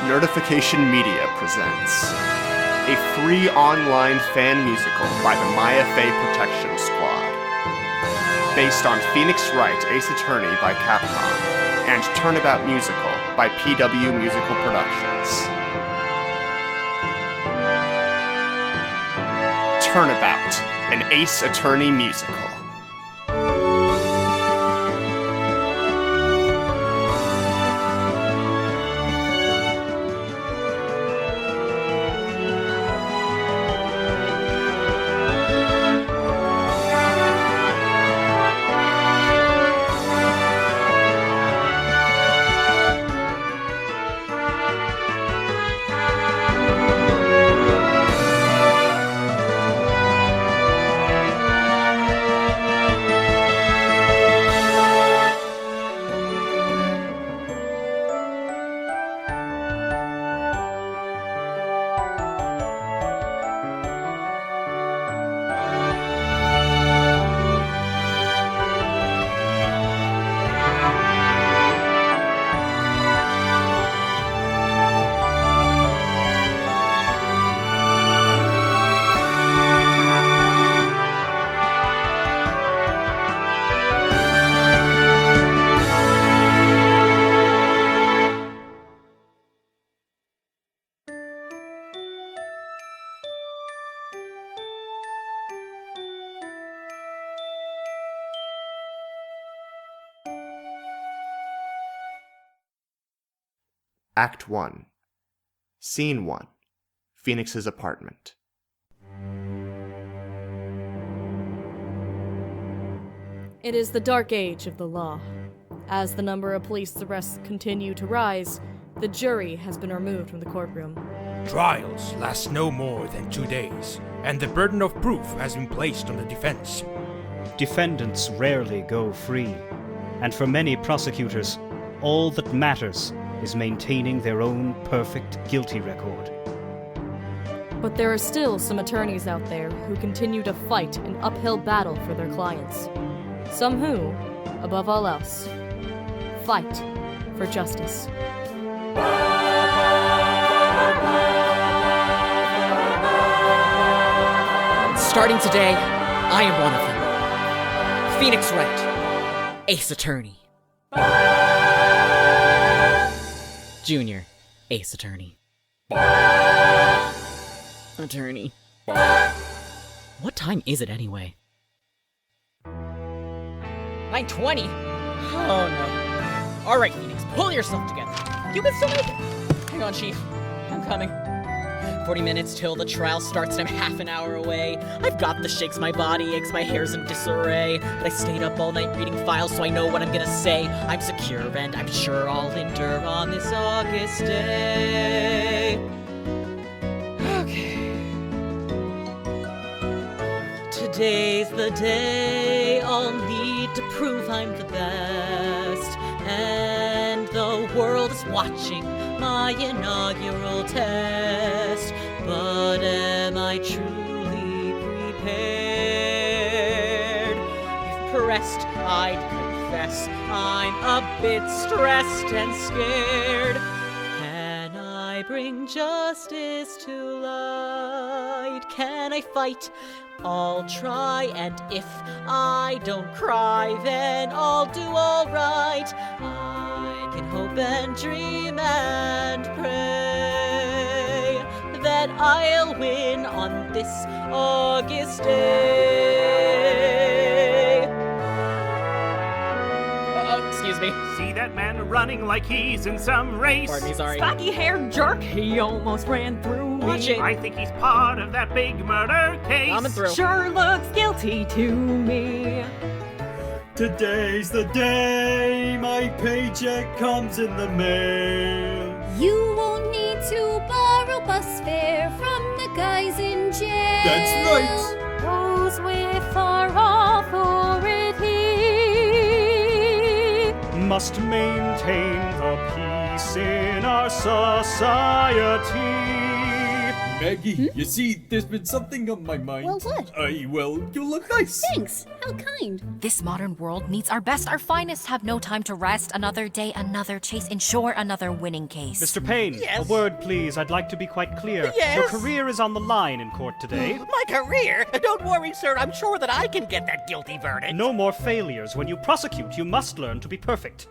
Nerdification Media presents a free online fan musical by the Maya Fey Protection Squad, based on Phoenix Wright, Ace Attorney by CAPCOM, and Turnabout Musical by PW Musical Productions. Turnabout, an Ace Attorney musical. Act 1. Scene 1. Phoenix's apartment. It is the dark age of the law. As the number of police arrests continue to rise, the jury has been removed from the courtroom. Trials last no more than 2 days, and the burden of proof has been placed on the defense. Defendants rarely go free, and for many prosecutors, all that matters is maintaining their own perfect guilty record. But there are still some attorneys out there who continue to fight an uphill battle for their clients. Some who, above all else, fight for justice. Starting today, I am one of them. Phoenix Wright, Ace Attorney. Junior, Ace Attorney. Attorney. What time is it anyway? 9:20? Oh no. Alright, Phoenix, pull yourself together. You can still make it. Hang on, Chief. I'm coming. 40 minutes till the trial starts and I'm half an hour away. I've got the shakes, my body aches, my hair's in disarray. But I stayed up all night reading files so I know what I'm gonna say. I'm secure and I'm sure I'll endure on this August day. Okay. Today's the day I'll need to prove I'm the best. And the world is watching my inaugural test. But am I truly prepared? If pressed, I'd confess I'm a bit stressed and scared. Can I bring justice to light? Can I fight? I'll try, and if I don't cry, then I'll do all right. I can hope and dream and pray that I'll win on this August day. Excuse me. See that man running like he's in some race? Pardon me, sorry. Spiky-haired jerk, he almost ran through Watch me. it. I think he's part of that big murder case. Coming through. Sure looks guilty to me. Today's the day my paycheck comes in the mail. You won't need to borrow bus fare from the guys in jail. That's right. Those with our authority Must maintain the peace in our society. Maggie, you see, there's been something on my mind. Well, what? You look nice. Thanks. How kind. This modern world needs our best. Our finest have no time to rest. Another day, another chase. Ensure another winning case. Mr. Payne, Yes? a word, please. I'd like to be quite clear. Yes? Your career is on the line in court today. My career? Don't worry, sir. I'm sure that I can get that guilty verdict. No more failures. When you prosecute, you must learn to be perfect.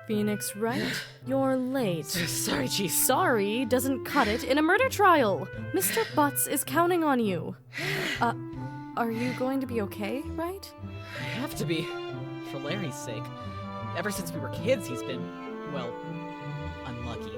Phoenix Wright, you're late. Sorry, Chief. Sorry doesn't cut it in a murder trial. Mr. Butts is counting on you. Are you going to be okay, right? I have to be. For Larry's sake. Ever since we were kids, he's been, well, unlucky.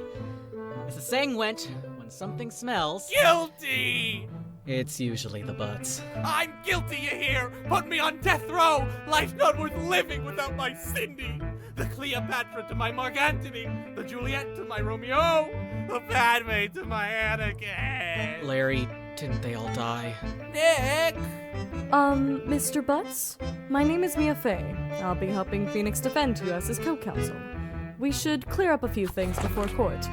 As the saying went, when something smells, Guilty! it's usually the Butts. I'm guilty, you hear? Put me on death row! Life's not worth living without my Cindy! The Cleopatra to my Mark Antony, the Juliet to my Romeo, the Padme to my Anakin! Larry, didn't they all die? Nick! Mr. Butts? My name is Maya Fey. I'll be helping Phoenix defend you as his co-counsel. We should clear up a few things before court.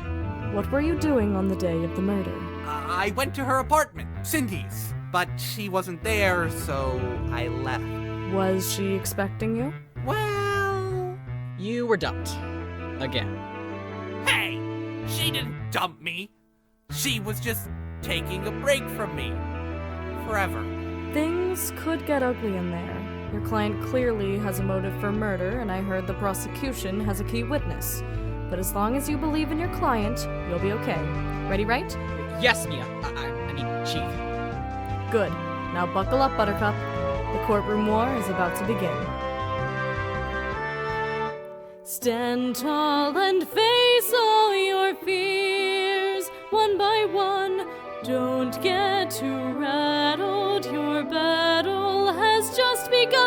What were you doing on the day of the murder? I went to her apartment, Cindy's, but she wasn't there, so I left. Was she expecting you? Well... You were dumped. Again. Hey! She didn't dump me. She was just taking a break from me. Forever. Things could get ugly in there. Your client clearly has a motive for murder, and I heard the prosecution has a key witness. But as long as you believe in your client, you'll be okay. Ready, right? Yes, Mia. I mean, Chief. Good. Now buckle up, Buttercup. The courtroom war is about to begin. Stand tall and face all your fears, one by one. Don't get too rattled, your battle has just begun.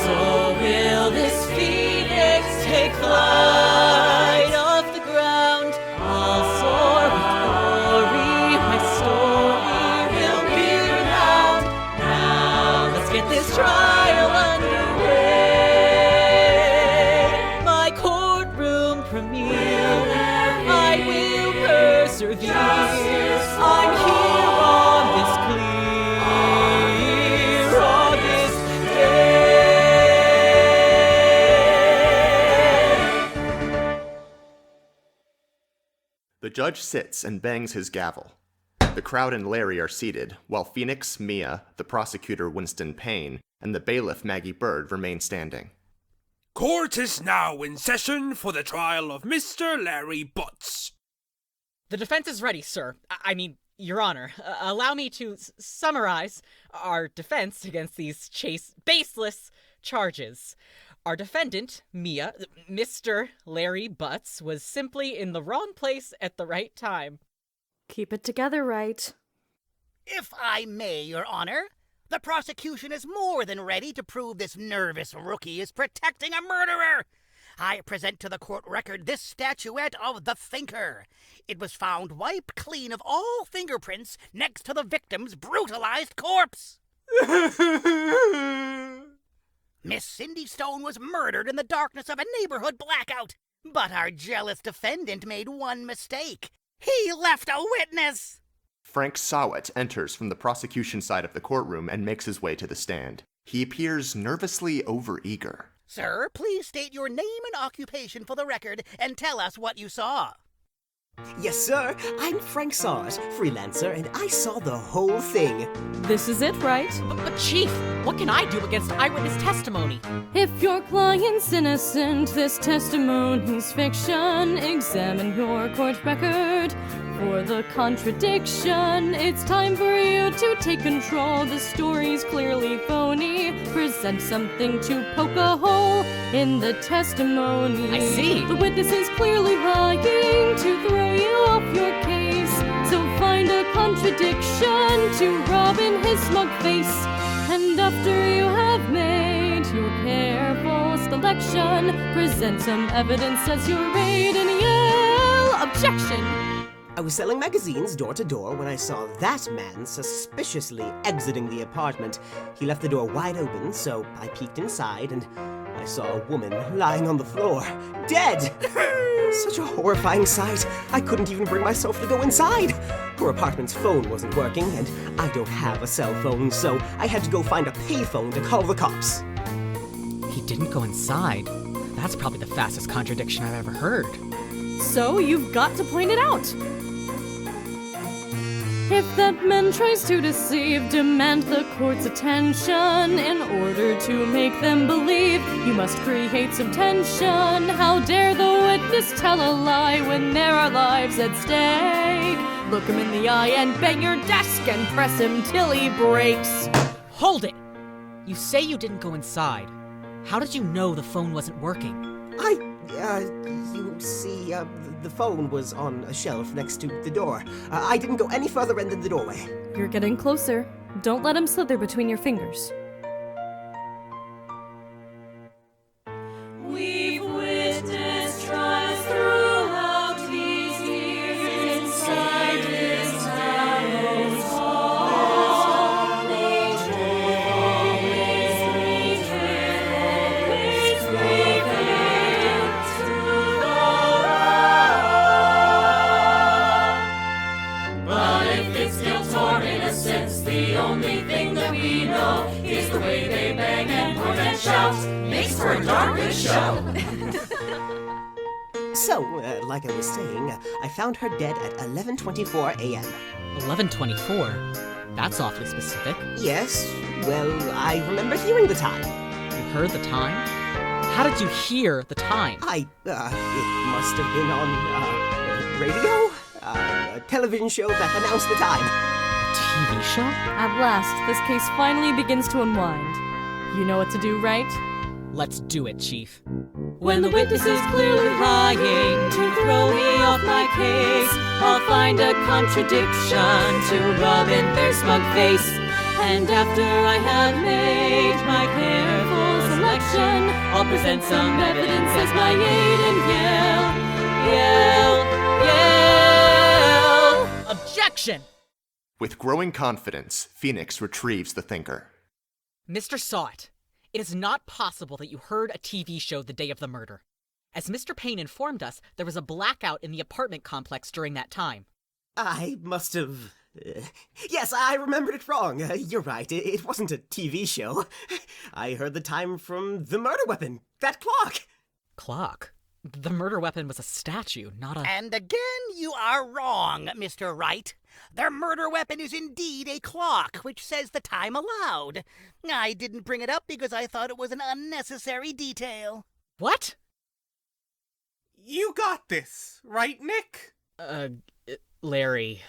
So will this phoenix take flight off the ground? I'll soar with glory, my story will be renowned. Now let's get this trial underway. My courtroom premiere, I will persevere. I'm here on this clear August day. The judge sits and bangs his gavel. The crowd and Larry are seated, while Phoenix, Mia, the prosecutor Winston Payne, and the bailiff Maggie Bird remain standing. Court is now in session for the trial of Mr. Larry Butts. The defense is ready, sir. I mean, Your Honor. Allow me to summarize our defense against these baseless charges. Our defendant, Mia, Mr. Larry Butts, was simply in the wrong place at the right time. Keep it together, right? If I may, Your Honor, the prosecution is more than ready to prove this nervous rookie is protecting a murderer. I present to the court record this statuette of the Thinker. It was found wiped clean of all fingerprints next to the victim's brutalized corpse. Miss Cindy Stone was murdered in the darkness of a neighborhood blackout. But our jealous defendant made one mistake. He left a witness. Frank Sawet enters from the prosecution side of the courtroom and makes his way to the stand. He appears nervously overeager. Sir, please state your name and occupation for the record and tell us what you saw. Yes, sir. I'm Frank Sawet, freelancer, and I saw the whole thing. This is it, right? But Chief, what can I do against eyewitness testimony? If your client's innocent, this testimony's fiction. Examine your court record for the contradiction. It's time for you to take control. The story's clearly phony. Present something to poke a hole in the testimony. I see. The witness is clearly lying to throw you off your case. So find a contradiction to rob in his smug face. And after you have made your careful selection, present some evidence as your aid and yell objection. I was selling magazines door to door when I saw that man suspiciously exiting the apartment. He left the door wide open, so I peeked inside, and I saw a woman lying on the floor, dead! Such a horrifying sight, I couldn't even bring myself to go inside. Her apartment's phone wasn't working, and I don't have a cell phone, so I had to go find a payphone to call the cops. He didn't go inside. That's probably the fastest contradiction I've ever heard. So you've got to point it out. If that man tries to deceive, demand the court's attention. In order to make them believe, you must create some tension. How dare the witness tell a lie when there are lives at stake? Look him in the eye and bang your desk and press him till he breaks. Hold it! You say you didn't go inside. How did you know the phone wasn't working? You see, the phone was on a shelf next to the door. I didn't go any further in than the doorway. You're getting closer. Don't let him slither between your fingers. We've witnessed trials throughout these years inside this narrow hall. Always be careful, but if it's guilt or innocence, the only thing that we know is the way they bang and point and shout. Makes for a darn good show. So, like I was saying, I found her dead at 11:24 a.m. 11:24? That's awfully specific. Yes, well, I remember hearing the time. You heard the time? How did you hear the time? It must have been on, radio? A television show that announced the time. A TV show? At last, this case finally begins to unwind. You know what to do, right? Let's do it, Chief. When the witness is clearly lying to throw me off my case, I'll find a contradiction to rub in their smug face. And after I have made my careful selection, I'll present some evidence as my aid and yell. Objection! With growing confidence, Phoenix retrieves the thinker. Mr. Sawt, it is not possible that you heard a TV show the day of the murder. As Mr. Payne informed us, there was a blackout in the apartment complex during that time. I must have... yes, I remembered it wrong. You're right, it wasn't a TV show. I heard the time from the murder weapon, that clock. Clock? The murder weapon was a statue, not a... And again, you are wrong, Mr. Wright. Their murder weapon is indeed a clock, which says the time allowed. I didn't bring it up because I thought it was an unnecessary detail. What? You got this, right, Nick? Larry,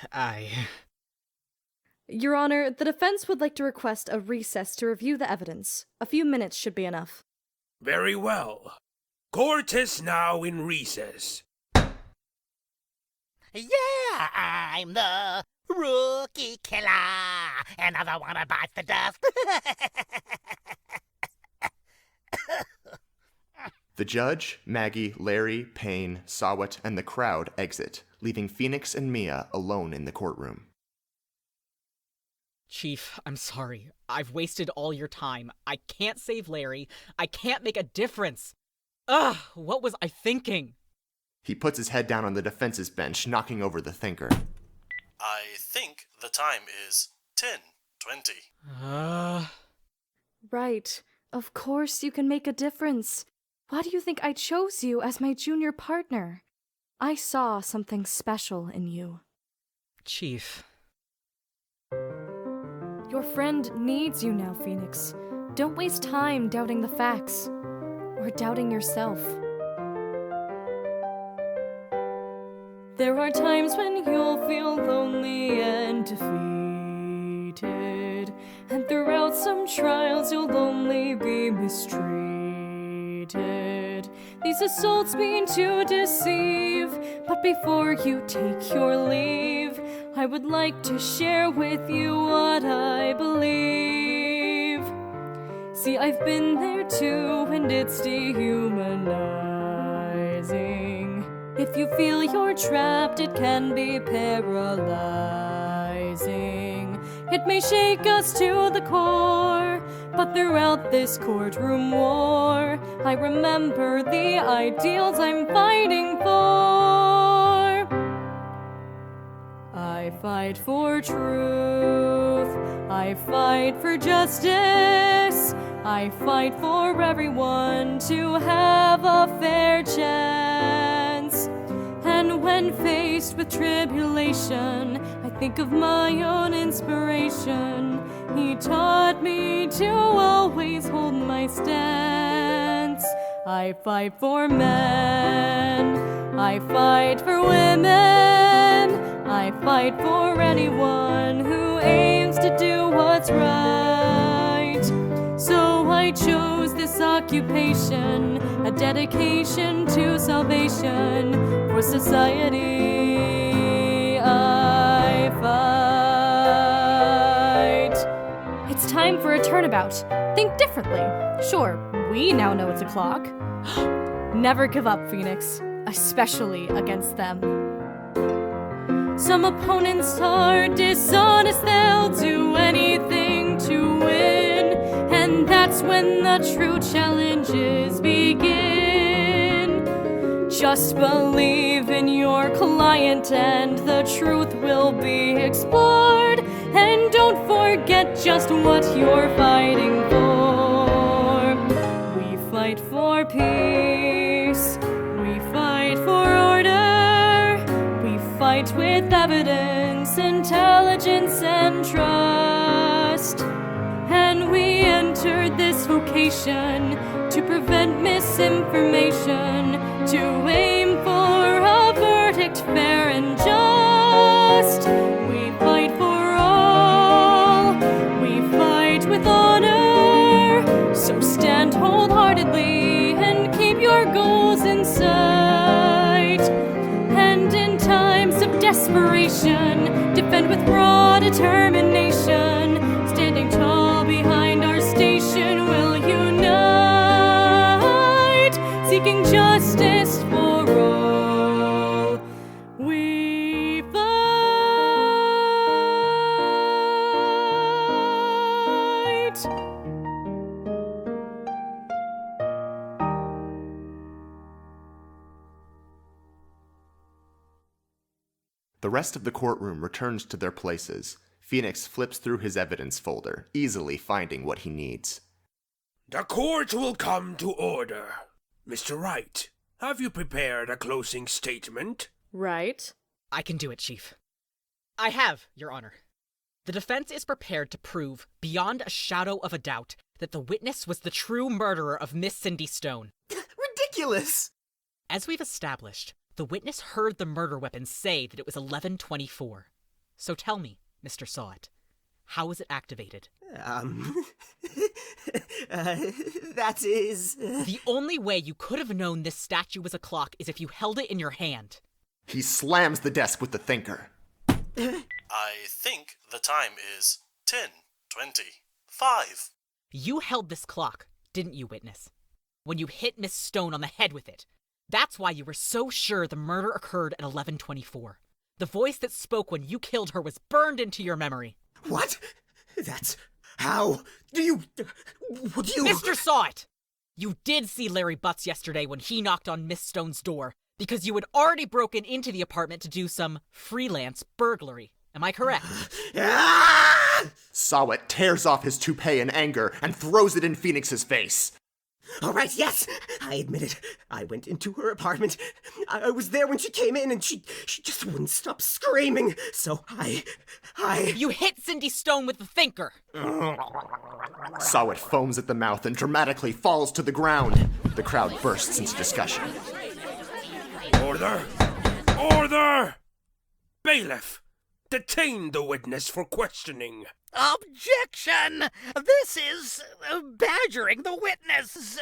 Your Honor, the defense would like to request a recess to review the evidence. A few minutes should be enough. Very well. Court is now in recess. Yeah, I'm the rookie killer. Another one to bite the dust. The judge, Maggie, Larry, Payne, Sawat, and the crowd exit, leaving Phoenix and Mia alone in the courtroom. Chief, I'm sorry. I've wasted all your time. I can't save Larry. I can't make a difference. Ugh, what was I thinking? He puts his head down on the defense's bench, knocking over the thinker. I think the time is 10:20. Right. Of course you can make a difference. Why do you think I chose you as my junior partner? I saw something special in you. Chief. Your friend needs you now, Phoenix. Don't waste time doubting the facts. Or doubting yourself. There are times when you'll feel lonely and defeated. And throughout some trials you'll only be mistreated. These assaults mean to deceive. But before you take your leave, I would like to share with you what I believe. See, I've been there too, and it's dehumanizing. If you feel you're trapped, it can be paralyzing. It may shake us to the core, But throughout this courtroom war, I remember the ideals I'm fighting for. I fight for truth, I fight for justice, I fight for everyone to have a fair chance. And when faced with tribulation, I think of my own inspiration. He taught me to always hold my stance. I fight for men, I fight for women, I fight for anyone who aims to do what's right. So I chose this occupation, a dedication to salvation. For society, I fight. It's time for a turnabout. Think differently. Sure, we now know it's a clock. Never give up, Phoenix, especially against them. Some opponents are dishonest, they'll do anything to win. And that's when the true challenges begin. Just believe in your client and the truth will be explored. And don't forget just what you're fighting for. We fight for peace, we fight for order, we fight with evidence, intelligence, and trust. And we entered this vocation to prevent misinformation, to aim for a verdict fair and just. We fight for all, we fight with honor, so stand wholeheartedly and keep your goals in sight. And in times of desperation, defend with raw determination, standing tall behind our station, we'll unite, seeking justice for all. We fight. The rest of the courtroom returns to their places. Phoenix flips through his evidence folder, easily finding what he needs. The court will come to order. Mr. Wright, have you prepared a closing statement? Right. I can do it, Chief. I have, Your Honor. The defense is prepared to prove, beyond a shadow of a doubt, that the witness was the true murderer of Miss Cindy Stone. Ridiculous! As we've established, the witness heard the murder weapon say that it was 11:24. So tell me, Mr. Sawit, how was it activated? That is... The only way you could have known this statue was a clock is if you held it in your hand. He slams the desk with the thinker. I think the time is 10:25. You held this clock, didn't you, witness? When you hit Miss Stone on the head with it. That's why you were so sure the murder occurred at 11:24. The voice that spoke when you killed her was burned into your memory. What? That's... How do you... Mr. Sawit! You did see Larry Butts yesterday when he knocked on Miss Stone's door, because you had already broken into the apartment to do some freelance burglary. Am I correct? Sawit tears off his toupee in anger and throws it in Phoenix's face. All right, yes, I admit it. I went into her apartment. I was there when she came in, and she just wouldn't stop screaming. So I... You hit Cindy Stone with the thinker! Sawit foams at the mouth and dramatically falls to the ground. The crowd bursts into discussion. Order! Order! Bailiff, detain the witness for questioning. Objection! This is badgering the witness.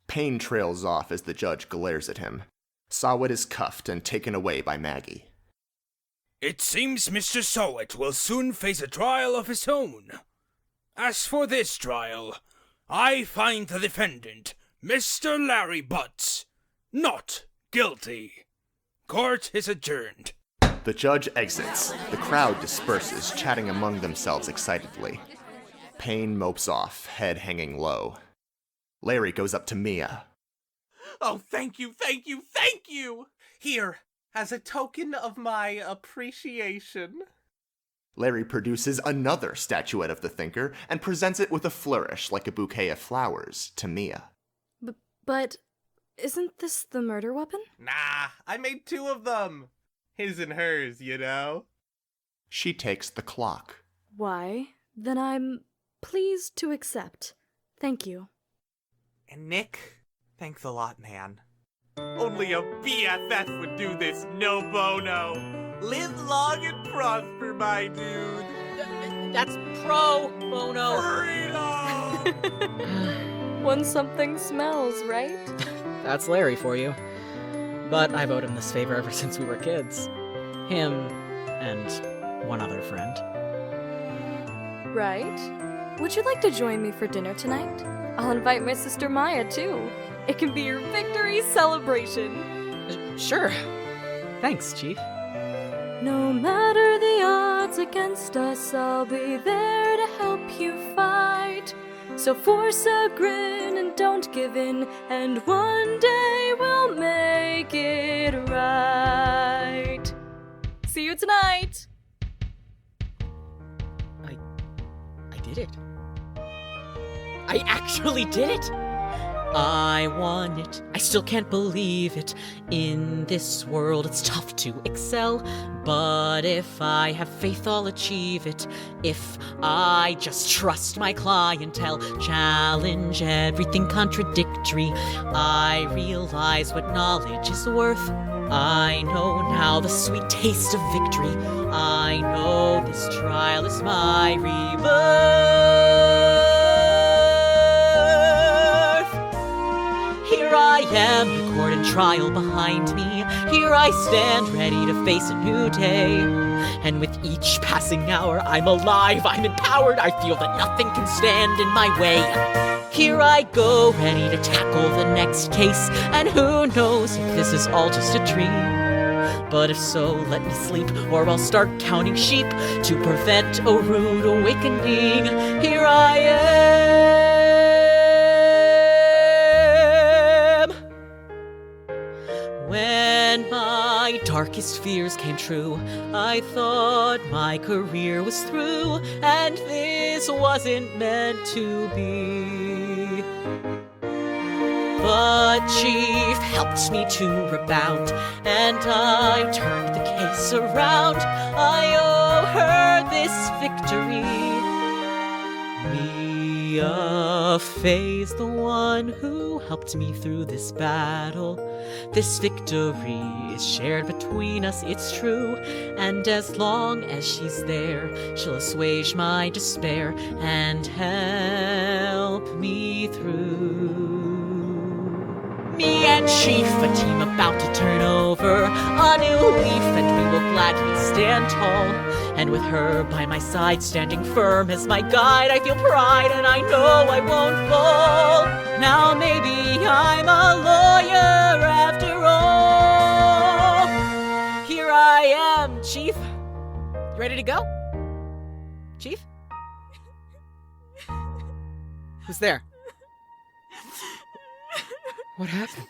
Pain trails off as the judge glares at him. Sawit is cuffed and taken away by Maggie. It seems Mr. Sawit will soon face a trial of his own. As for this trial, I find the defendant, Mr. Larry Butts, not guilty. Court is adjourned. The judge exits. The crowd disperses, chatting among themselves excitedly. Payne mopes off, head hanging low. Larry goes up to Mia. Oh, thank you, thank you, thank you! Here, as a token of my appreciation. Larry produces another statuette of the thinker and presents it with a flourish like a bouquet of flowers to Mia. But isn't this the murder weapon? Nah, I made 2 of them. His and hers, you know? She takes the clock. Why, then I'm pleased to accept. Thank you. And Nick, thanks a lot, man. Only a BFF would do this no bono. Live long and prosper, my dude. That's pro bono. Freedom! When something smells, right? That's Larry for you. But I've owed him this favor ever since we were kids. Him and one other friend. Right? Would you like to join me for dinner tonight? I'll invite my sister Maya, too. It can be your victory celebration. Sure. Thanks, Chief. No matter the odds against us, I'll be there to help you fight. So force a grin and don't give in, and one day we'll make it right. See you tonight! I did it. I actually did it! I won it. I still can't believe it. In this world, it's tough to excel. But if I have faith, I'll achieve it. If I just trust my clientele, challenge everything contradictory, I realize what knowledge is worth. I know now the sweet taste of victory. I know this trial is my rebirth. Here I am, the court and trial behind me. Here I stand, ready to face a new day. And with each passing hour, I'm alive, I'm empowered. I feel that nothing can stand in my way. Here I go, ready to tackle the next case. And who knows if this is all just a dream. But if so, let me sleep, or I'll start counting sheep to prevent a rude awakening. Here I am. When my darkest fears came true, I thought my career was through, and this wasn't meant to be. But Chief helped me to rebound, and I turned the case around. I owe her this victory. Maya Fey's the one who helped me through this battle. This victory is shared between us, it's true. And as long as she's there, she'll assuage my despair and help me through. Me and Chief, a team about to turn over a new leaf, and we will gladly stand tall. And with her by my side, standing firm as my guide, I feel pride and I know I won't fall. Now maybe I'm a lawyer after all. Here I am, Chief. You ready to go? Chief? Who's there? What happened?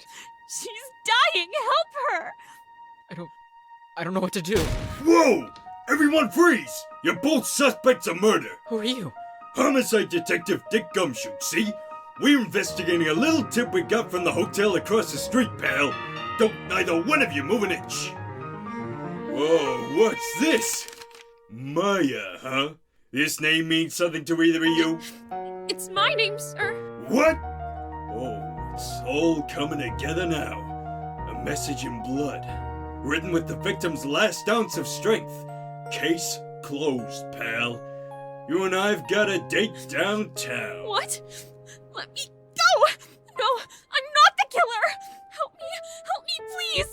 She's dying! Help her! I don't know what to do. Whoa! Everyone freeze! You're both suspects of murder. Who are you? Homicide Detective Dick Gumshoe, see? We're investigating a little tip we got from the hotel across the street, pal. Don't neither one of you move an inch. Whoa, what's this? Maya, huh? This name means something to either of you? It's my name, sir. What? Oh, it's all coming together now. A message in blood, written with the victim's last ounce of strength. Case closed, pal. You and I've got a date downtown. What? Let me go! No, I'm not the killer! Help me, please!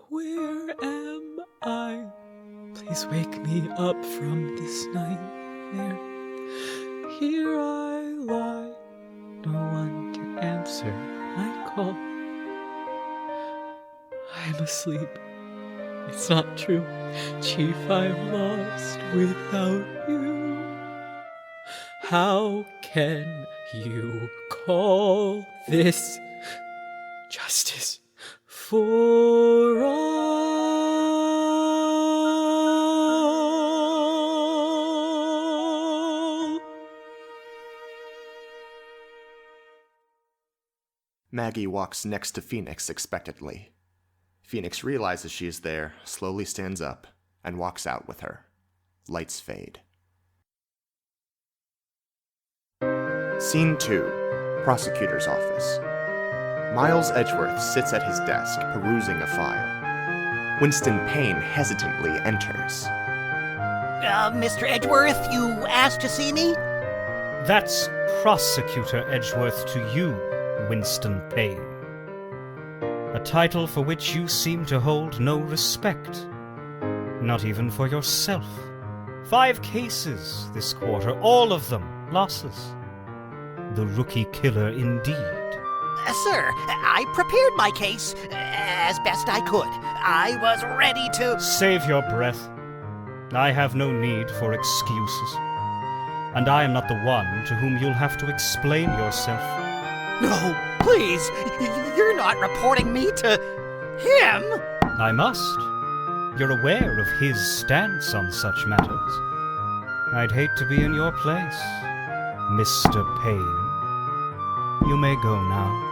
Where am I? Please wake me up from this nightmare. Here I lie, no one to answer my call. I'm asleep. It's not true. Chief, I'm lost without you. How can you call this justice for all? Maggie walks next to Phoenix expectantly. Phoenix realizes she is there, slowly stands up, and walks out with her. Lights fade. Scene 2. Prosecutor's office. Miles Edgeworth sits at his desk, perusing a file. Winston Payne hesitantly enters. Mr. Edgeworth, you asked to see me? That's Prosecutor Edgeworth to you, Winston Payne. A title for which you seem to hold no respect. Not even for yourself. 5 cases this quarter, all of them losses. The rookie killer indeed. Sir, I prepared my case as best I could. I was ready to... Save your breath. I have no need for excuses. And I am not the one to whom you'll have to explain yourself. No, please, you're not reporting me to him. I must. You're aware of his stance on such matters. I'd hate to be in your place, Mr. Payne. You may go now.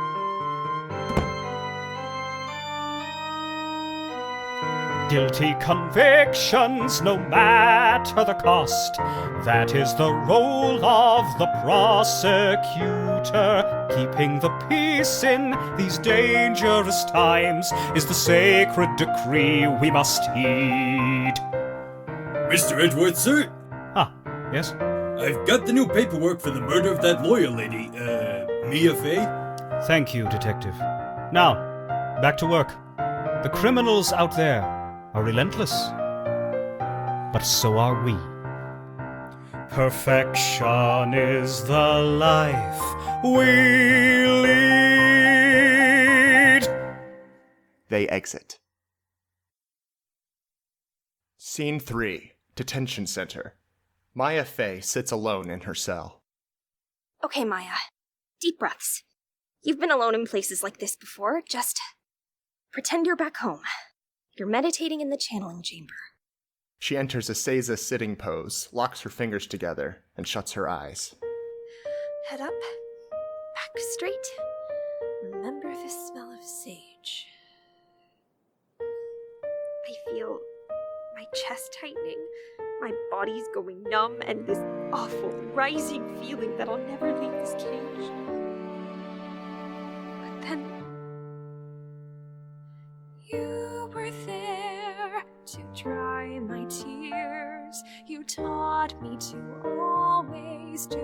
Guilty convictions, no matter the cost. That is the role of the prosecutor. Keeping the peace in these dangerous times is the sacred decree we must heed. Mr. Edgeworth, sir? Ah, yes? I've got the new paperwork for the murder of that lawyer lady, Maya Fey. Thank you, Detective. Now, back to work. The criminals out there are relentless, but so are we. Perfection is the life we lead. They exit. Scene 3. Detention Center. Maya Fey sits alone in her cell. Okay, Maya. Deep breaths. You've been alone in places like this before. Just pretend you're back home. You're meditating in the channeling chamber. She enters a Seiza sitting pose, locks her fingers together, and shuts her eyes. Head up, back straight. Remember the smell of sage. I feel my chest tightening, my body's going numb, and this awful, rising feeling that I'll never leave this cage. But then... you were there to dry my tears. You taught me to always do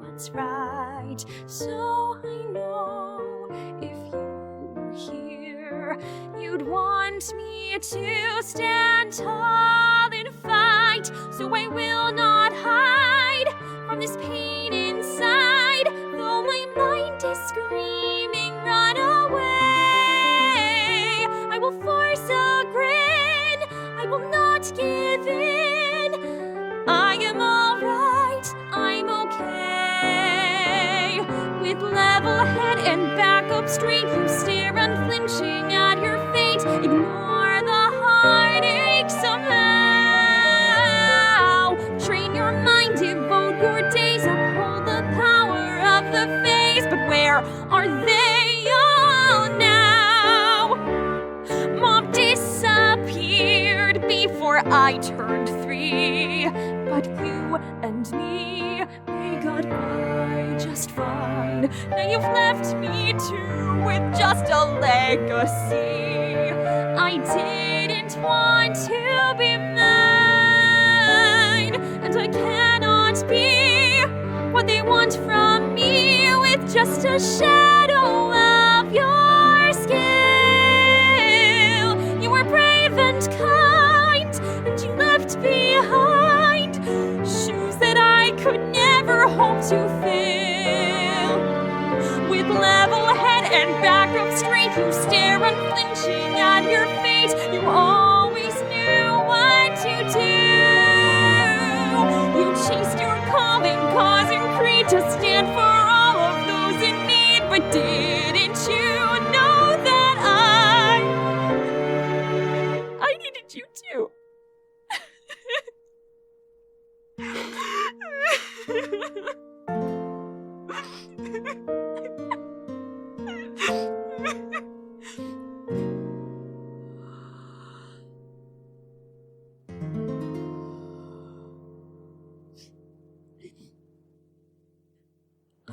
what's right. So I know if you were here, you'd want me to stand tall and fight. So I will not hide from this pain inside. Though my mind is screaming, run away. I will force a grin, I will not give in. I am alright, I'm okay. With level head and back up straight, you stare unflinching at your fate. Ignore the heartache somehow. Train your mind, devote your days, uphold the power of the face. But where are they all now? Mom disappeared before I turned 3. But you and me, we got by just fine. Now you've left me too with just a legacy. I didn't want to be mine, and I cannot be what they want from me with just a shadow of your skill. You were brave and kind, and you left behind shoes that I could never hope to fill. With level head and back up straight, you stare unflinching at too.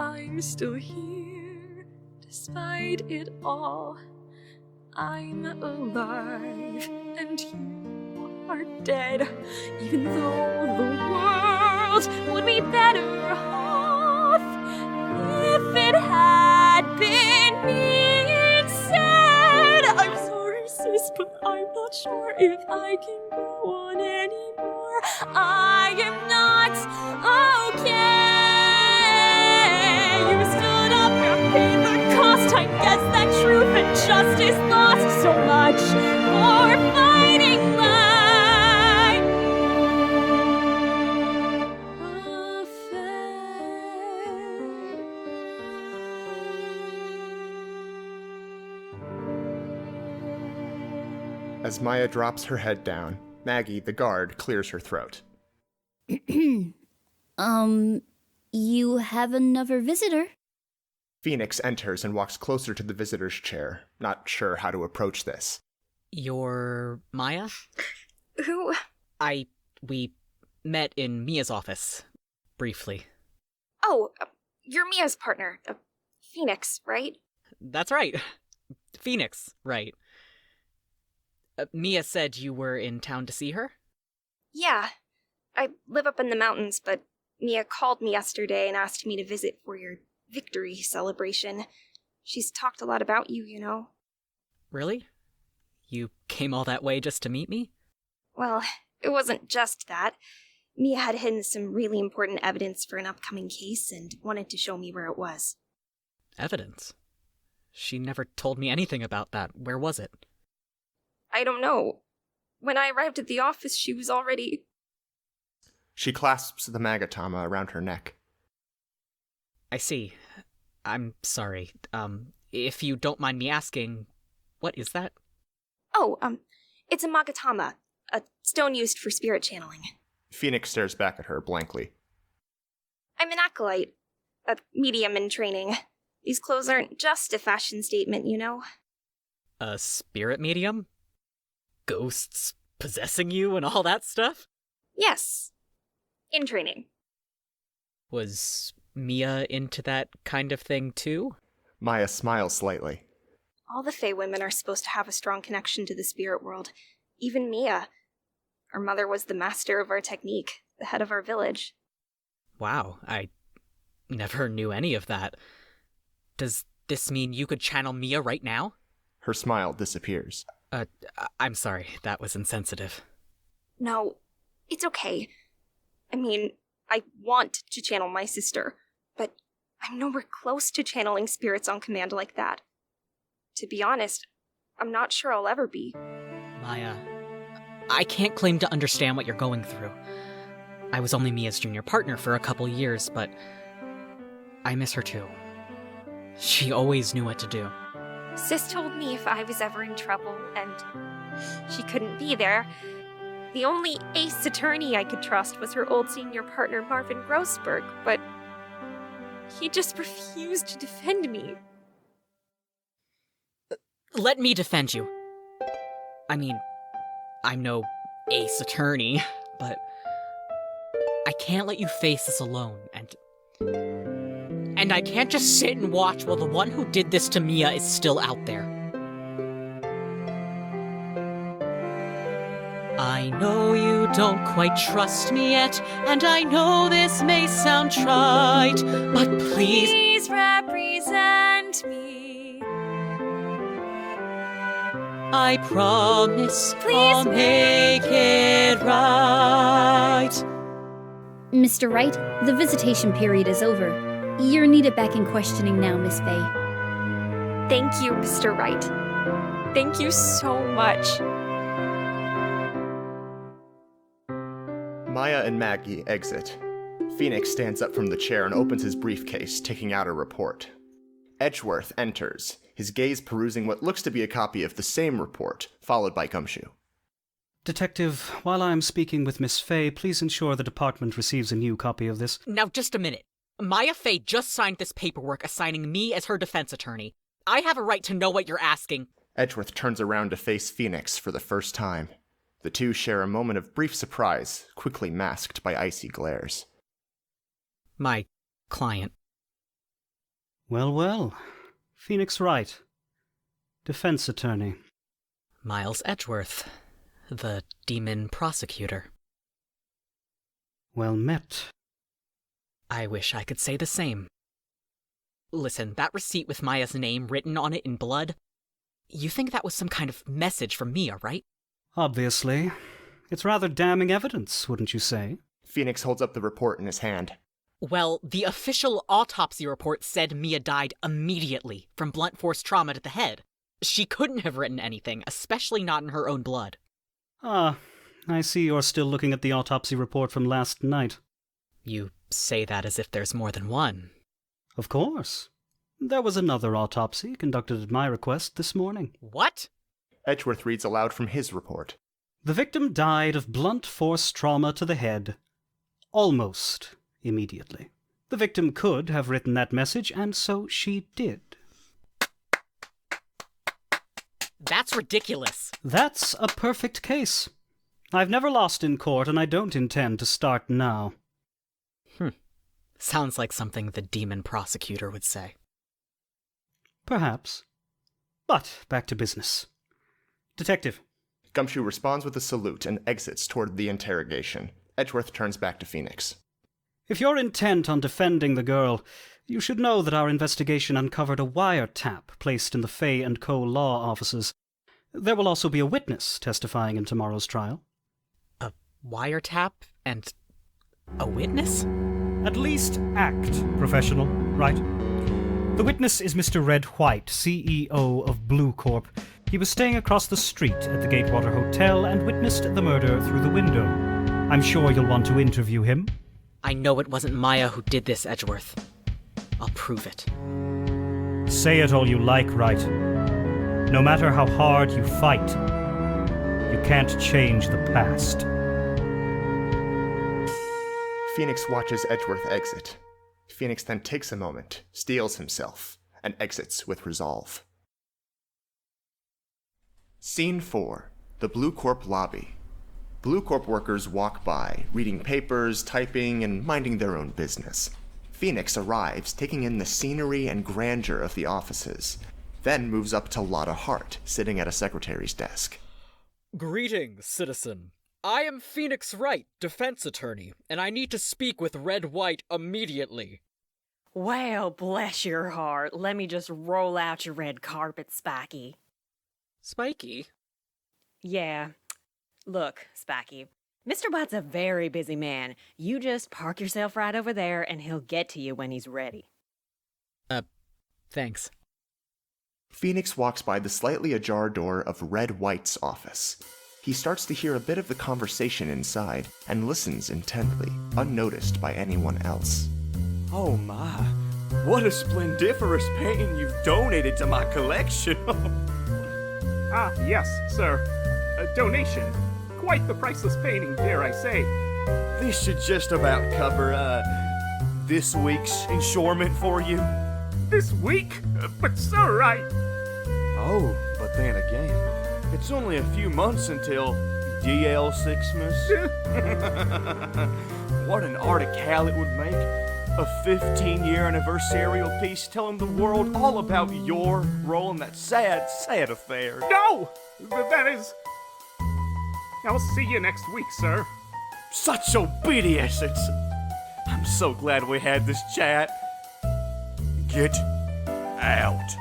I'm still here, despite it all. I'm alive, and you are dead. Even though the world would be better off if it had been me instead. I'm sorry, sis, but I'm not sure if I can go on anymore. I am not okay. You stood up and paid the cost. I guess that truth and justice lost so much for fighting my As Maya drops her head down, Maggie, the guard, clears her throat. You have another visitor. Phoenix enters and walks closer to the visitor's chair, not sure how to approach this. You're Maya? Who? We met in Mia's office. Briefly. Oh, you're Mia's partner. Phoenix, right? That's right. Phoenix, right. Mia said you were in town to see her? Yeah. I live up in the mountains, but Mia called me yesterday and asked me to visit for your victory celebration. She's talked a lot about you, you know. Really? You came all that way just to meet me? Well, it wasn't just that. Mia had hidden some really important evidence for an upcoming case and wanted to show me where it was. Evidence? She never told me anything about that. Where was it? I don't know. When I arrived at the office, she was already... She clasps the magatama around her neck. I see. I'm sorry. If you don't mind me asking, what is that? Oh, it's a magatama, a stone used for spirit channeling. Phoenix stares back at her blankly. I'm an acolyte, a medium in training. These clothes aren't just a fashion statement, you know. A spirit medium? Ghosts possessing you and all that stuff? Yes. In training. Was Mia into that kind of thing too? Maya smiles slightly. All the Fey women are supposed to have a strong connection to the spirit world. Even Mia. Our mother was the master of our technique, the head of our village. Wow, I never knew any of that. Does this mean you could channel Mia right now? Her smile disappears. I'm sorry, that was insensitive. No, it's okay. I mean, I want to channel my sister, but I'm nowhere close to channeling spirits on command like that. To be honest, I'm not sure I'll ever be. Maya, I can't claim to understand what you're going through. I was only Mia's junior partner for a couple years, but I miss her too. She always knew what to do. Sis told me if I was ever in trouble, and she couldn't be there, the only ace attorney I could trust was her old senior partner Marvin Grossberg, but he just refused to defend me. Let me defend you. I mean, I'm no ace attorney, but I can't let you face this alone, and I can't just sit and watch while the one who did this to Mia is still out there. I know you don't quite trust me yet, and I know this may sound trite, but please represent me. I promise I'll make it right. Mr. Wright, the visitation period is over. You're needed back in questioning now, Miss Fey. Thank you, Mr. Wright. Thank you so much. Maya and Maggie exit. Phoenix stands up from the chair and opens his briefcase, taking out a report. Edgeworth enters, his gaze perusing what looks to be a copy of the same report, followed by Gumshoe. Detective, while I'm speaking with Miss Fey, please ensure the department receives a new copy of this. Now, just a minute. Maya Fey just signed this paperwork assigning me as her defense attorney. I have a right to know what you're asking. Edgeworth turns around to face Phoenix for the first time. The two share a moment of brief surprise, quickly masked by icy glares. My client. Well, well. Phoenix Wright. Defense attorney. Miles Edgeworth. The demon prosecutor. Well met. I wish I could say the same. Listen, that receipt with Maya's name written on it in blood, you think that was some kind of message from Mia, right? Obviously. It's rather damning evidence, wouldn't you say? Phoenix holds up the report in his hand. Well, the official autopsy report said Mia died immediately from blunt force trauma to the head. She couldn't have written anything, especially not in her own blood. Ah, I see you're still looking at the autopsy report from last night. You say that as if there's more than one. Of course. There was another autopsy conducted at my request this morning. What? Edgeworth reads aloud from his report. The victim died of blunt force trauma to the head. Almost immediately. The victim could have written that message, and so she did. That's ridiculous. That's a perfect case. I've never lost in court, and I don't intend to start now. Sounds like something the demon prosecutor would say. Perhaps. But back to business. Detective. Gumshoe responds with a salute and exits toward the interrogation. Edgeworth turns back to Phoenix. If you're intent on defending the girl, you should know that our investigation uncovered a wiretap placed in the Fey & Co. law offices. There will also be a witness testifying in tomorrow's trial. A wiretap and a witness? At least act professional, right? The witness is Mr. Red Wright, CEO of Bluecorp. He was staying across the street at the Gatewater Hotel and witnessed the murder through the window. I'm sure you'll want to interview him. I know it wasn't Maya who did this, Edgeworth. I'll prove it. Say it all you like, Wright. No matter how hard you fight, you can't change the past. Phoenix watches Edgeworth exit. Phoenix then takes a moment, steels himself, and exits with resolve. Scene 4. The Bluecorp lobby. Bluecorp workers walk by, reading papers, typing, and minding their own business. Phoenix arrives, taking in the scenery and grandeur of the offices, then moves up to Lotta Hart, sitting at a secretary's desk. Greetings, citizen. I am Phoenix Wright, defense attorney, and I need to speak with Red Wright immediately. Well, bless your heart. Let me just roll out your red carpet, Spiky. Spiky? Yeah. Look, Spiky, Mr. White's a very busy man. You just park yourself right over there, and he'll get to you when he's ready. Thanks. Phoenix walks by the slightly ajar door of Red White's office. He starts to hear a bit of the conversation inside and listens intently, unnoticed by anyone else. Oh my, what a splendiferous painting you've donated to my collection. Ah, yes, sir. A donation. Quite the priceless painting, dare I say. This should just about cover, this week's insurement for you. This week? But sir, Oh, but then again, it's only a few months until DL Sixmas. What an article it would make. A 15-year anniversarial piece telling the world all about your role in that sad, sad affair. No! That is... I'll see you next week, sir. Such obedience! I'm so glad we had this chat. Get out.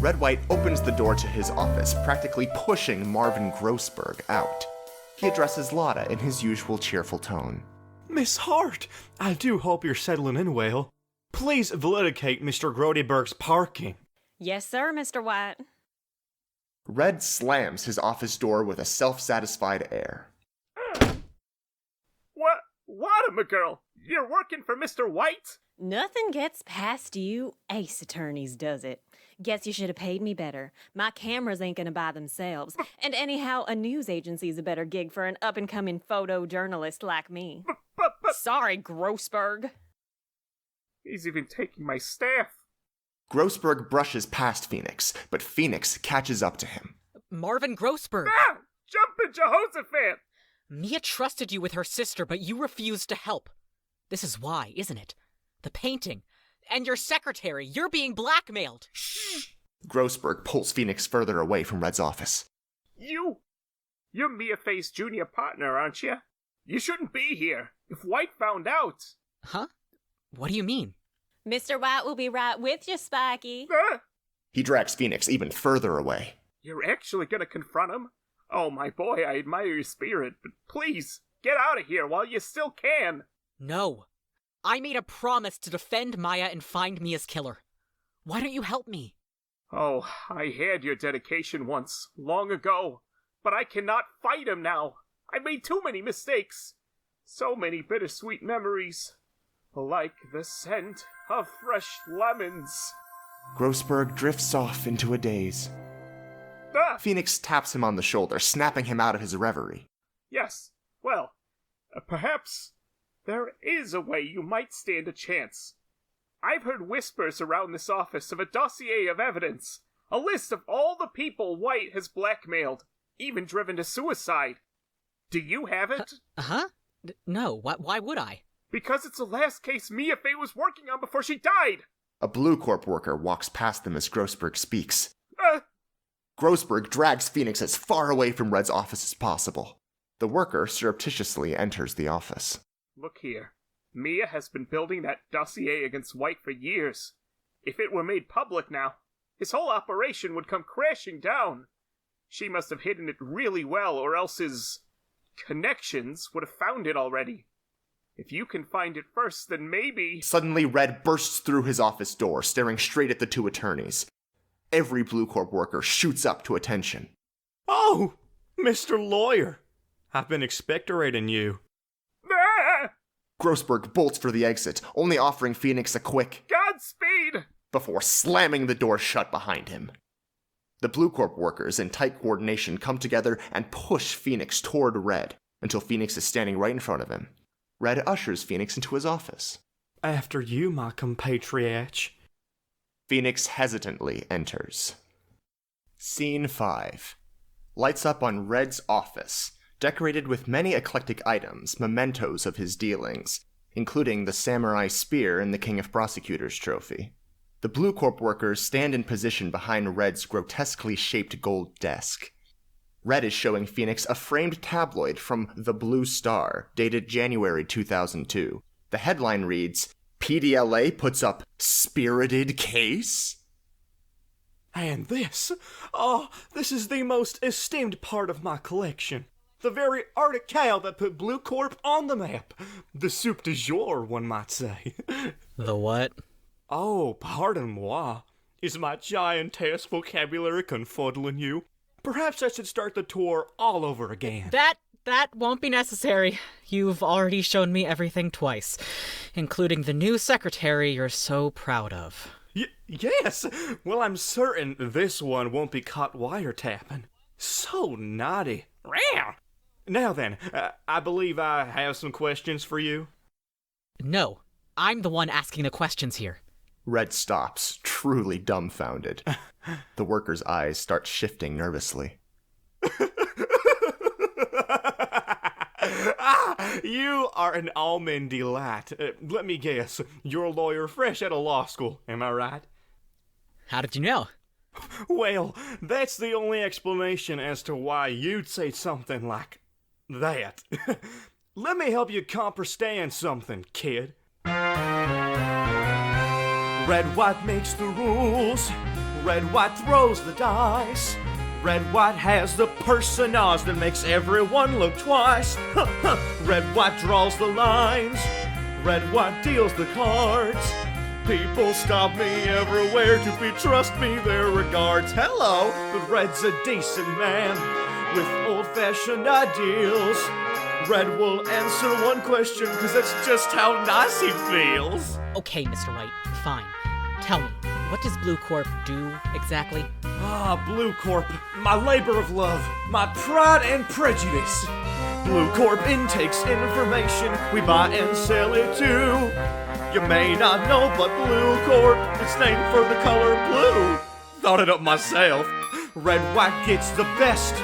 Red White opens the door to his office, practically pushing Marvin Grossberg out. He addresses Lotta in his usual cheerful tone. Miss Hart, I do hope you're settling in well. Please validate Mr. Grodeberg's parking. Yes, sir, Mr. White. Red slams his office door with a self-satisfied air. What, girl? You're working for Mr. White? Nothing gets past you ace attorneys, does it? Guess you should have paid me better. My cameras ain't gonna buy themselves. And anyhow, a news agency's a better gig for an up-and-coming photojournalist like me. Sorry, Grossberg. He's even taking my staff. Grossberg brushes past Phoenix, but Phoenix catches up to him. Marvin Grossberg! Ah! Jumpin' Jehoshaphat! Mia trusted you with her sister, but you refused to help. This is why, isn't it? The painting. And your secretary. You're being blackmailed. Shh! Grossberg pulls Phoenix further away from Red's office. You're Mia Fey's junior partner, aren't you? You shouldn't be here. If White found out... Huh? What do you mean? Mr. White will be right with you, Spiky. He drags Phoenix even further away. You're actually gonna confront him? Oh, my boy, I admire your spirit, but please, get out of here while you still can. No. I made a promise to defend Maya and find Mia's killer. Why don't you help me? Oh, I had your dedication once, long ago, but I cannot fight him now. I made too many mistakes. So many bittersweet memories. Like the scent of fresh lemons. Grossberg drifts off into a daze. Phoenix taps him on the shoulder, snapping him out of his reverie. Yes, well, perhaps there is a way you might stand a chance. I've heard whispers around this office of a dossier of evidence, a list of all the people White has blackmailed, even driven to suicide. Do you have it? No, why would I? Because it's the last case Mia Fey was working on before she died! A Bluecorp worker walks past them as Grossberg speaks. Grossberg drags Phoenix as far away from Red's office as possible. The worker surreptitiously enters the office. Look here. Mia has been building that dossier against White for years. If it were made public now, his whole operation would come crashing down. She must have hidden it really well, or else his connections would have found it already. If you can find it first, then maybe... Suddenly, Red bursts through his office door, staring straight at the two attorneys. Every Bluecorp worker shoots up to attention. Oh, Mr. Lawyer. I've been expectorating you. Grossberg bolts for the exit, only offering Phoenix a quick Godspeed! Before slamming the door shut behind him. The Bluecorp workers, in tight coordination, come together and push Phoenix toward Red, until Phoenix is standing right in front of him. Red ushers Phoenix into his office. After you, my compatriot. Phoenix hesitantly enters. Scene 5. Lights up on Red's office, decorated with many eclectic items, mementos of his dealings, including the samurai spear and the King of Prosecutors trophy. The Bluecorp workers stand in position behind Red's grotesquely shaped gold desk. Red is showing Phoenix a framed tabloid from The Blue Star, dated January 2002. The headline reads, PDLA puts up spirited case? And this is the most esteemed part of my collection. The very article that put Bluecorp on the map. The soup du jour, one might say. The what? Oh, pardon moi. Is my giantess vocabulary confuddling you? Perhaps I should start the tour all over again. That won't be necessary. You've already shown me everything twice, including the new secretary you're so proud of. Yes! Well, I'm certain this one won't be caught wiretapping. So naughty. Now then, I believe I have some questions for you. No, I'm the one asking the questions here. Red stops, truly dumbfounded. The worker's eyes start shifting nervously. You are an almond delight. Let me guess, you're a lawyer fresh out of law school, am I right? How did you know? Well, that's the only explanation as to why you'd say something like that. Let me help you comprehend something, kid. Red White makes the rules. Red White throws the dice. Red White has the personage that makes everyone look twice. Red White draws the lines. Red White deals the cards. People stop me everywhere to betrust me their regards. Hello, but Red's a decent man with old-fashioned ideals. Red will answer one question because that's just how nice he feels. Okay, Mr. Wright, fine. Tell me, what does Bluecorp do exactly? Ah, Bluecorp, my labor of love, my pride and prejudice. Bluecorp intakes information, we buy and sell it too. You may not know, but Bluecorp, it's named for the color blue. Thought it up myself. Red White gets the best.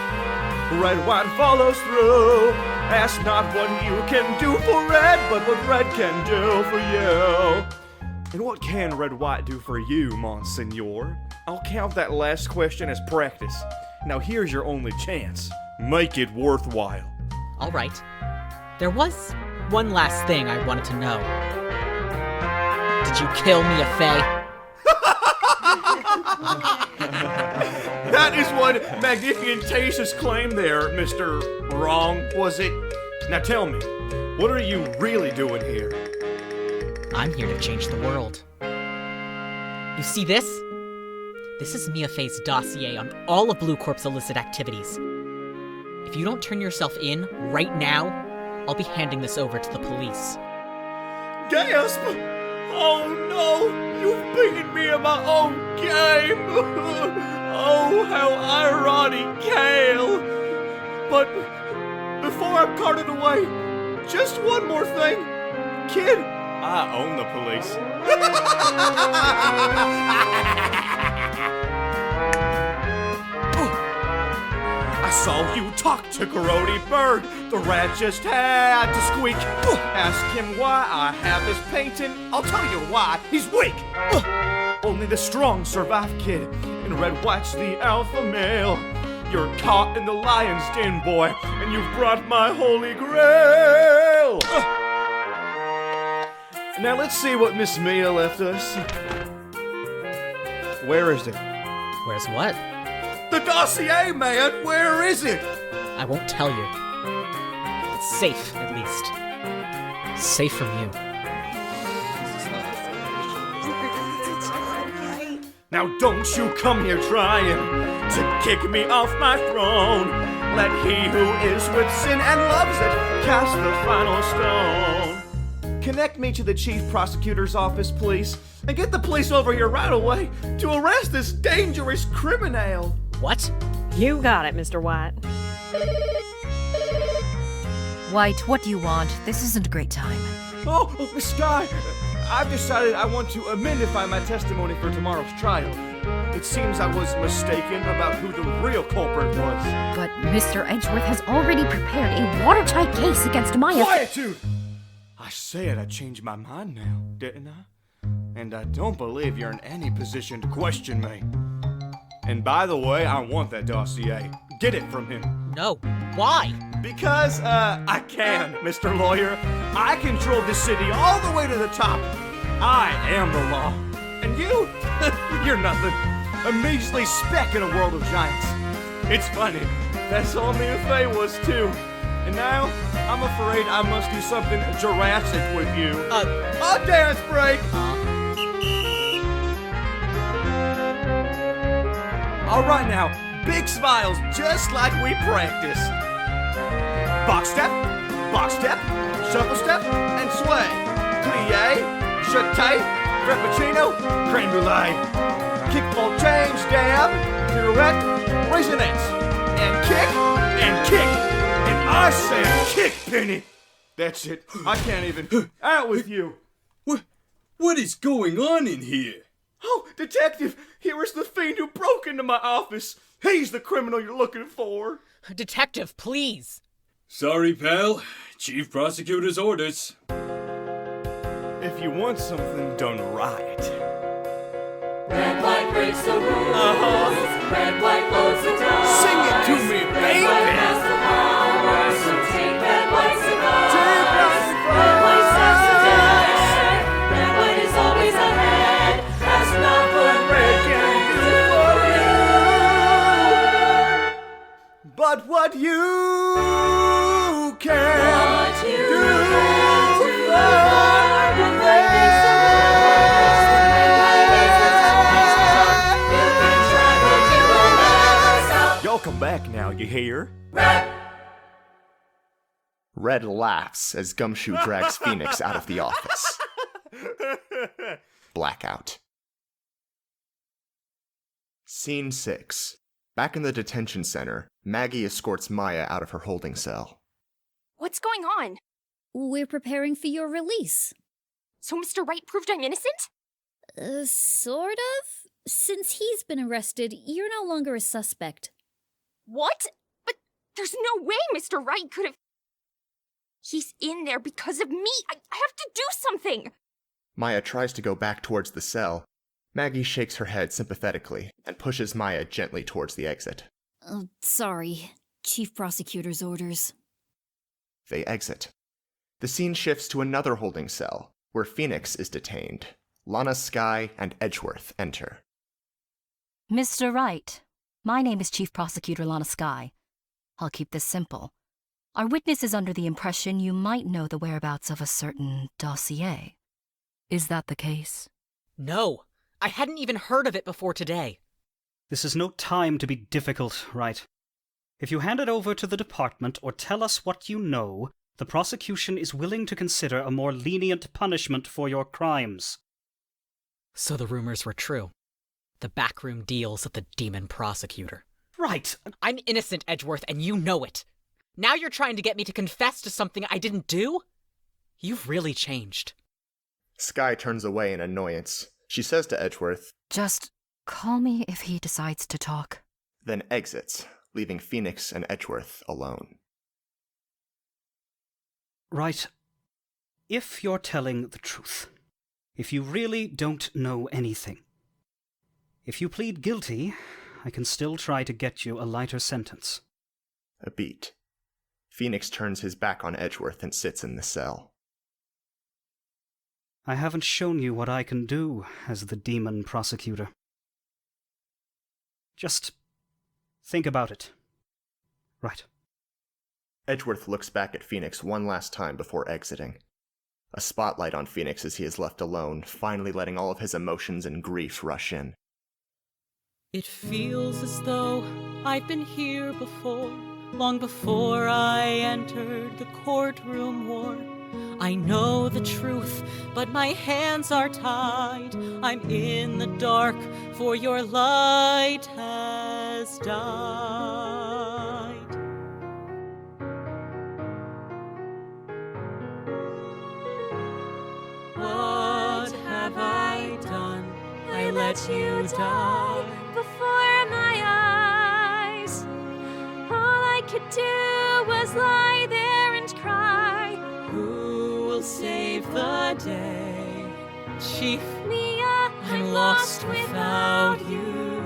Red White follows through. Ask not what you can do for Red, but what Red can do for you. And what can Red White do for you, Monsignor? I'll count that last question as practice. Now here's your only chance. Make it worthwhile. All right. There was one last thing I wanted to know. Did you kill Maya Fey? That is one magnificentious claim there, Mr. Wrong, was it? Now tell me, what are you really doing here? I'm here to change the world. You see this? This is Maya Fey's dossier on all of Bluecorp's illicit activities. If you don't turn yourself in right now, I'll be handing this over to the police. Gasp! Oh no! You've beaten me in my own game! Oh, how ironical! But before I'm carted away, just one more thing. Kid, I own the police. I saw you talk to Grody Bird. The rat just had to squeak. Ask him why I have this painting. I'll tell you why. He's weak. Only the strong survive, kid. And Red White's the alpha male. You're caught in the lion's den, boy, and you've brought my holy grail. Now let's see what Miss Mia left us. Where is it? Where's what? The dossier, man! Where is it? I won't tell you. It's safe, at least. Safe from you. Now don't you come here trying to kick me off my throne. Let he who is with sin and loves it cast the final stone. Connect me to the Chief Prosecutor's office, please, and get the police over here right away to arrest this dangerous criminal. What? You got it, Mr. White. White, what do you want? This isn't a great time. Oh, Miss Skye, I've decided I want to amendify my testimony for tomorrow's trial. It seems I was mistaken about who the real culprit was. But Mr. Edgeworth has already prepared a watertight case against Maya. Quietude! I said I changed my mind now, didn't I? And I don't believe you're in any position to question me. And by the way, I want that dossier. Get it from him. No. Why? Because, I can, Mr. Lawyer. I control this city all the way to the top. I am the law. And you? You're nothing. A measly speck in a world of giants. It's funny. That's all Maya Fey was, too. And now, I'm afraid I must do something Jurassic with you. A dance break! Alright now, big smiles just like we practiced. Box step, shuffle step, and sway. Plie, jeté, frappuccino, creme brulee. Kick, ball, change, dab, pirouette, raisinette. And kick, and I said kick, Penny. That's it, I can't even. Out with you. What is going on in here? Oh, Detective, here is the fiend who broke into my office. He's the criminal you're looking for. Detective, please. Sorry, pal. Chief Prosecutor's orders. If you want something done right. Red, white breaks the rules. Red, white loads the dice. Sing it to me, baby. Red, white has the power, so take red, white's advice. Red, white starts the dice. Red, white is always ahead. Ask not what red can do for you, but what you can do Y'all come back now, you hear? Red laughs as Gumshoe drags Phoenix out of the office. Blackout. Scene 6. Back in the detention center, Maggie escorts Maya out of her holding cell. What's going on? We're preparing for your release. So Mr. Wright proved I'm innocent? Sort of. Since he's been arrested, you're no longer a suspect. What? But there's no way Mr. Wright could have... He's in there because of me. I have to do something. Maya tries to go back towards the cell. Maggie shakes her head sympathetically and pushes Maya gently towards the exit. Sorry. Chief Prosecutor's orders. They exit. The scene shifts to another holding cell, where Phoenix is detained. Lana Skye and Edgeworth enter. Mr. Wright, my name is Chief Prosecutor Lana Skye. I'll keep this simple. Our witness is under the impression you might know the whereabouts of a certain dossier. Is that the case? No, I hadn't even heard of it before today. This is no time to be difficult, Wright. If you hand it over to the department or tell us what you know, the prosecution is willing to consider a more lenient punishment for your crimes. So the rumors were true. The backroom deals of the demon prosecutor. Right. I'm innocent, Edgeworth, and you know it. Now you're trying to get me to confess to something I didn't do? You've really changed. Skye turns away in annoyance. She says to Edgeworth, Just call me if he decides to talk. Then exits, leaving Phoenix and Edgeworth alone. Right. If you're telling the truth, if you really don't know anything, if you plead guilty, I can still try to get you a lighter sentence. A beat. Phoenix turns his back on Edgeworth and sits in the cell. I haven't shown you what I can do as the demon prosecutor. Just think about it. Right. Edgeworth looks back at Phoenix one last time before exiting. A spotlight on Phoenix as he is left alone, finally letting all of his emotions and grief rush in. It feels as though I've been here before, long before I entered the courtroom war. I know the truth, but my hands are tied. I'm in the dark, for your light has died. What have I done? I let you die before my eyes. All I could do was lie there and cry. Who will save the day? Chief, Mia, I'm lost without you.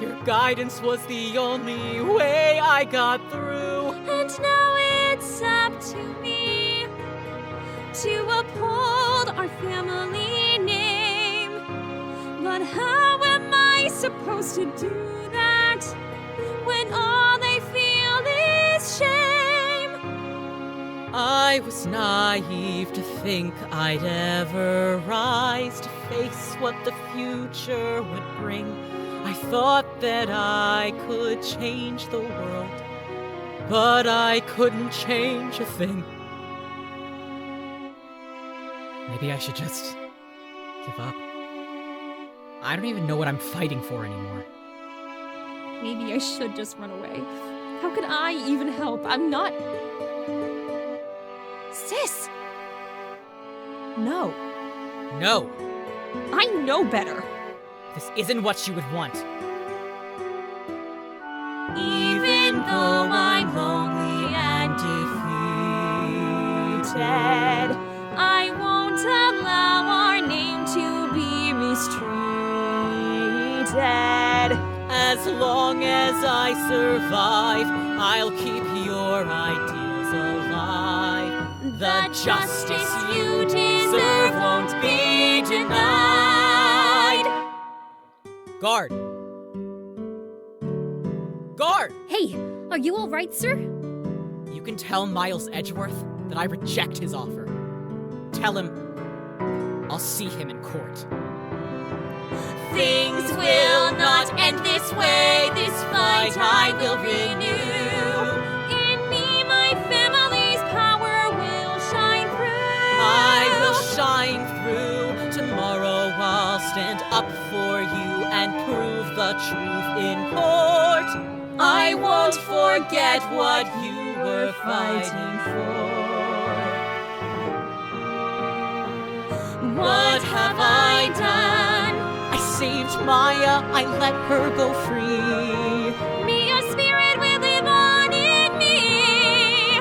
Your guidance was the only way I got through. And now it's up to me to uphold our family name. But how am I supposed to do that when all they feel is shame? I was naive to think I'd ever rise to face what the future would bring. I thought that I could change the world, but I couldn't change a thing. Maybe I should just give up. I don't even know what I'm fighting for anymore. Maybe I should just run away. How could I even help? I'm not... Sis! No. No. I know better. This isn't what you would want. Even though I'm lonely and defeated, I won't allow our name to be mistreated. As long as I survive, I'll keep your ideals alive. The justice you deserve won't be denied. Guard! Guard! Hey, are you all right, sir? You can tell Miles Edgeworth that I reject his offer. Tell him I'll see him in court. Things will not end this way. This fight I will renew. In me, my family's power will shine through. I will shine through. Tomorrow I'll stand up for you and prove the the truth in court. I won't forget what you were fighting for. What have I done? I saved Maya, I let her go free. Mia's spirit will live on in me.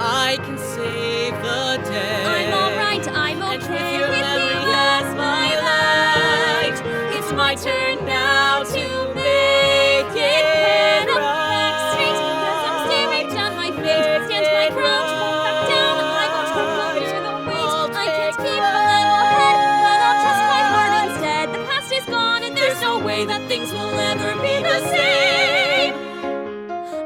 I can save the day. I'm alright, I'm okay. And with your memory as my light, it's my turn now to make it right. Straight, 'cause I'm staring down my fate. Stand my ground, won't back down. I won't crumble under the weight. I can't keep a level head, but I'll trust my heart instead. The past is gone and there's no way that things will ever be the same.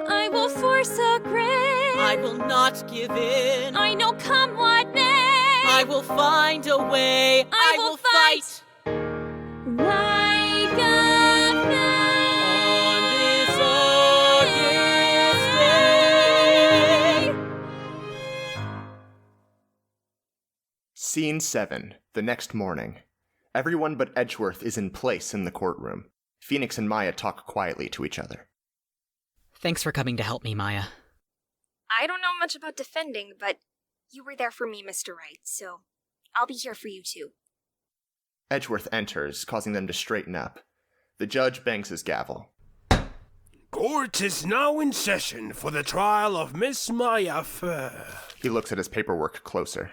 I will force a grace. I will not give in. I know come what may. I will find a way. I will fight. Like a on this August day. Scene 7, the next morning. Everyone but Edgeworth is in place in the courtroom. Phoenix and Maya talk quietly to each other. Thanks for coming to help me, Maya. I don't know much about defending, but you were there for me, Mr. Wright, so I'll be here for you too. Edgeworth enters, causing them to straighten up. The judge bangs his gavel. Court is now in session for the trial of Miss Maya Fey. He looks at his paperwork closer.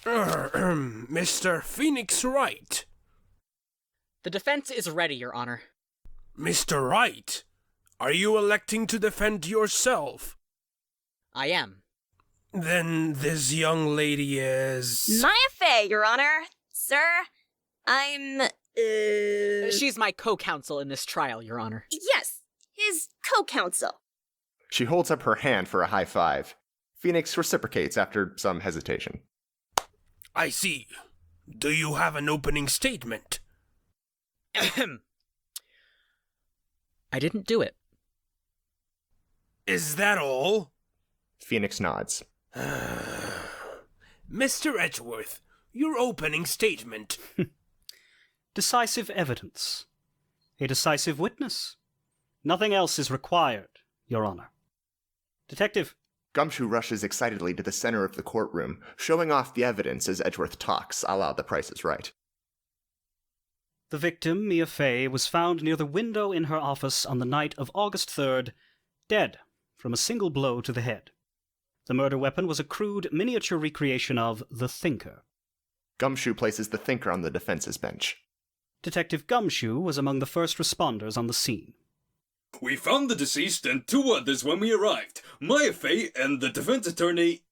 Mr. Phoenix Wright. The defense is ready, Your Honor. Mr. Wright, are you electing to defend yourself? I am. Then this young lady is... Maya Fey, Your Honor. Sir, I'm, She's my co-counsel in this trial, Your Honor. Yes, his co-counsel. She holds up her hand for a high five. Phoenix reciprocates after some hesitation. I see. Do you have an opening statement? I didn't do it. Is that all? Phoenix nods. Mr. Edgeworth, your opening statement. Decisive evidence. A decisive witness. Nothing else is required, Your Honor. Detective. Gumshoe rushes excitedly to the center of the courtroom, showing off the evidence as Edgeworth talks, a la The Price is Right. The victim, Maya Fey, was found near the window in her office on the night of August 3rd, dead from a single blow to the head. The murder weapon was a crude miniature recreation of the Thinker. Gumshoe places the Thinker on the defense's bench. Detective Gumshoe was among the first responders on the scene. We found the deceased and 2 others when we arrived. Maya Fey and the defense attorney,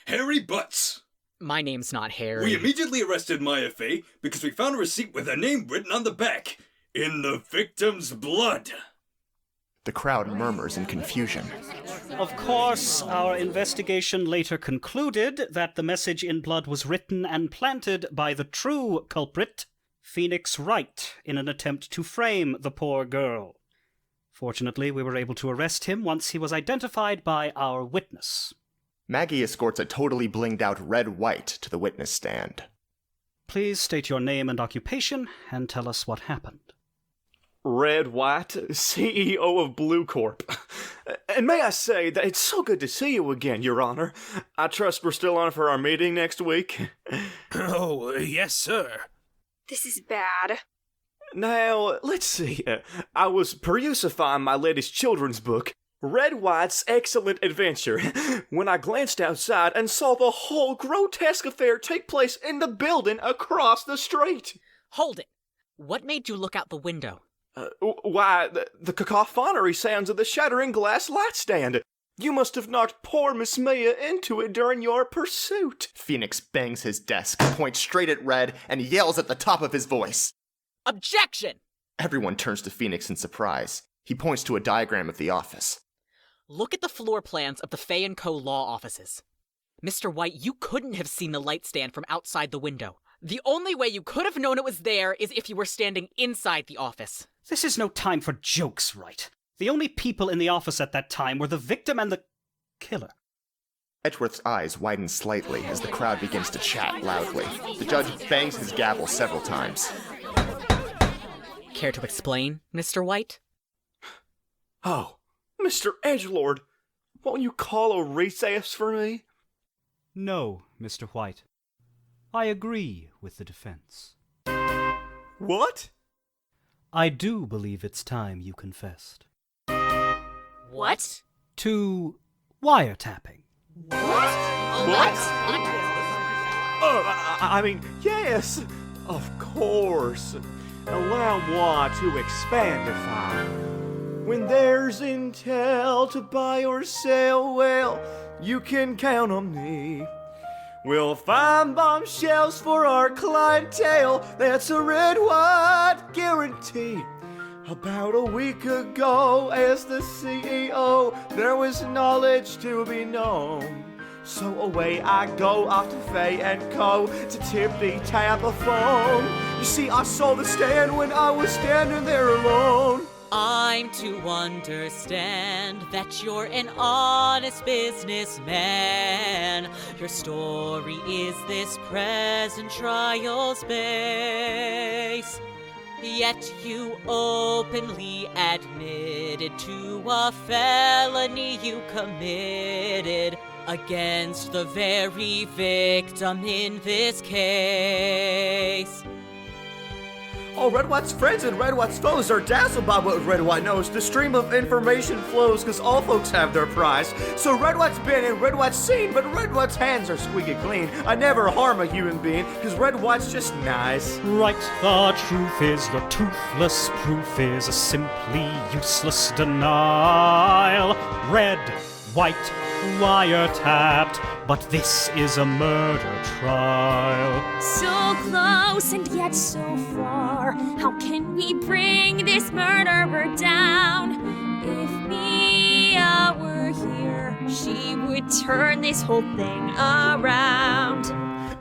Harry Butts. My name's not Harry. We immediately arrested Maya Fey because we found a receipt with her name written on the back, in the victim's blood. The crowd murmurs in confusion. Of course, our investigation later concluded that the message in blood was written and planted by the true culprit, Phoenix Wright, in an attempt to frame the poor girl. Fortunately, we were able to arrest him once he was identified by our witness. Maggie escorts a totally blinged out Red White to the witness stand. Please state your name and occupation and tell us what happened. Red White, CEO of Bluecorp. And may I say that it's so good to see you again, Your Honor. I trust we're still on for our meeting next week. Oh, yes, sir. This is bad. Now, let's see. I was perusifying my latest children's book, Red White's Excellent Adventure, when I glanced outside and saw the whole grotesque affair take place in the building across the street. Hold it. What made you look out the window? Why, the cacophony sounds of the shattering glass light stand. You must have knocked poor Miss Maya into it during your pursuit. Phoenix bangs his desk, points straight at Red, and yells at the top of his voice. Objection! Everyone turns to Phoenix in surprise. He points to a diagram of the office. Look at the floor plans of the Fey & Co. law offices. Mr. White, you couldn't have seen the light stand from outside the window. The only way you could have known it was there is if you were standing inside the office. This is no time for jokes, Wright. The only people in the office at that time were the victim and the killer. Edgeworth's eyes widen slightly as the crowd begins to chat loudly. The judge bangs his gavel several times. Care to explain, Mr. White? Oh, Mr. Edgelord, won't you call a recess for me? No, Mr. White. I agree with the defense. What? I do believe it's time you confessed. What? To wiretapping. What? I mean, yes, of course. Allow moi to expandify. When there's intel to buy or sell, well, you can count on me. We'll find bombshells for our clientele. That's a red-white guarantee. About a week ago, as the CEO, there was knowledge to be known. So away I go off to Fey and Co. to tippy tap a phone. You see, I saw the stand when I was standing there alone. I'm to understand that you're an honest businessman. Your story is this present trial's base. Yet you openly admitted to a felony you committed against the very victim in this case. All Red White's friends and Red White's foes are dazzled by what Red White knows. The stream of information flows because all folks have their price. So Red White's been and Red White's seen, but Red White's hands are squeaky clean. I never harm a human being because Red White's just nice. Right, the truth is your toothless proof is a simply useless denial. Red, white, wiretapped, but this is a murder trial. So close and yet so far. How can we bring this murderer down? If Mia were here, she would turn this whole thing around.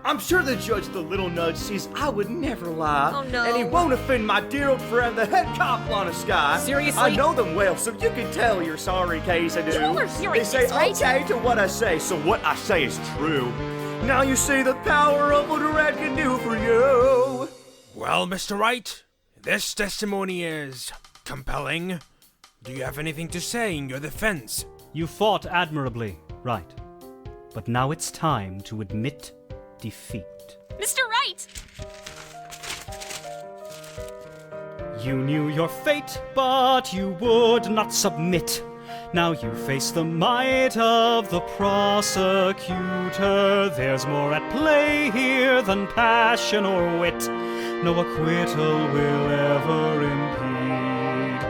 I'm sure the judge, the little nudge, sees I would never lie. Oh, no. And he won't offend my dear old friend, the head cop on a sky. Seriously? I know them well, so you can tell you're sorry, case I do. You all are hearing They say this, right? okay to what I say, so what I say is true. Now you see the power of what Red can do for you. Well, Mr. Wright, this testimony is compelling. Do you have anything to say in your defense? You fought admirably, right. But now it's time to admit defeat. Mr. Wright! You knew your fate, but you would not submit. Now you face the might of the prosecutor. There's more at play here than passion or wit. No acquittal will ever impede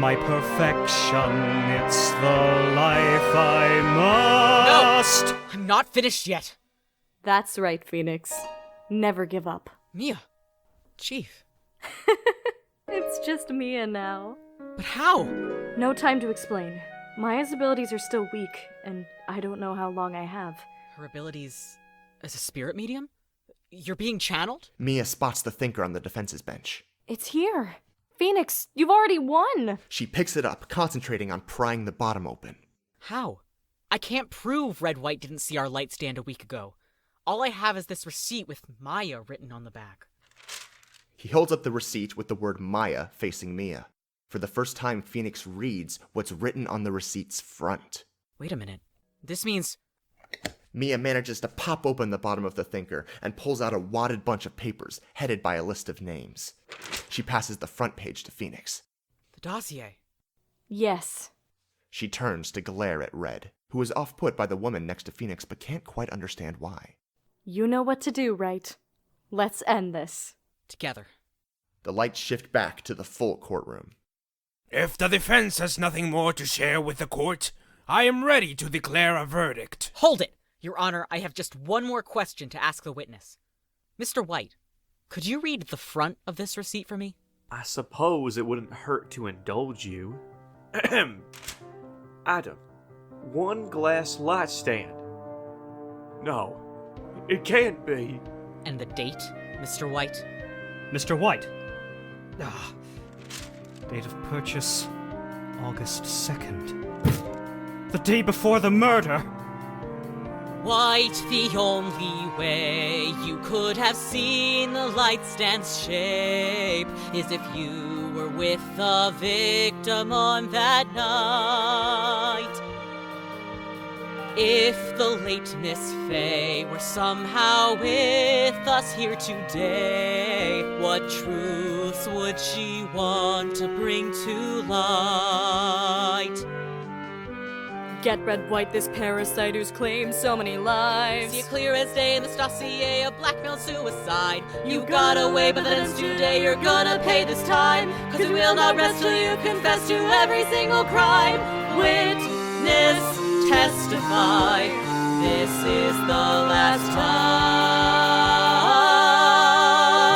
my perfection. It's the life I must. No! I'm not finished yet. That's right, Phoenix. Never give up. Mia. Chief. It's just Mia now. But how? No time to explain. Maya's abilities are still weak, and I don't know how long I have. Her abilities as a spirit medium? You're being channeled? Mia spots the thinker on the defense's bench. It's here. Phoenix, you've already won! She picks it up, concentrating on prying the bottom open. How? I can't prove Red White didn't see our light stand a week ago. All I have is this receipt with Maya written on the back. He holds up the receipt with the word Maya facing Mia. For the first time, Phoenix reads what's written on the receipt's front. Wait a minute. This means... Mia manages to pop open the bottom of the thinker and pulls out a wadded bunch of papers headed by a list of names. She passes the front page to Phoenix. The dossier. Yes. She turns to glare at Red, who is off-put by the woman next to Phoenix but can't quite understand why. You know what to do, right? Let's end this. Together. The lights shift back to the full courtroom. If the defense has nothing more to share with the court, I am ready to declare a verdict. Hold it! Your Honor, I have just one more question to ask the witness. Mr. White, could you read the front of this receipt for me? I suppose it wouldn't hurt to indulge you. Adam, 1 glass light stand. No, it can't be. And the date, Mr. White? Mr. White. Date of purchase, August 2nd. The day before the murder! White, the only way you could have seen the light stand's shape is if you were with the victim on that night. If the late Miss Fey were somehow with us here today, what truths would she want to bring to light? Get red white this parasite who's claimed so many lives. See it clear as day in this dossier of blackmail suicide. You got away, but then today you're gonna pay this time. Cause we will not rest till you confess to every single crime. Witness, testify, this is the last time.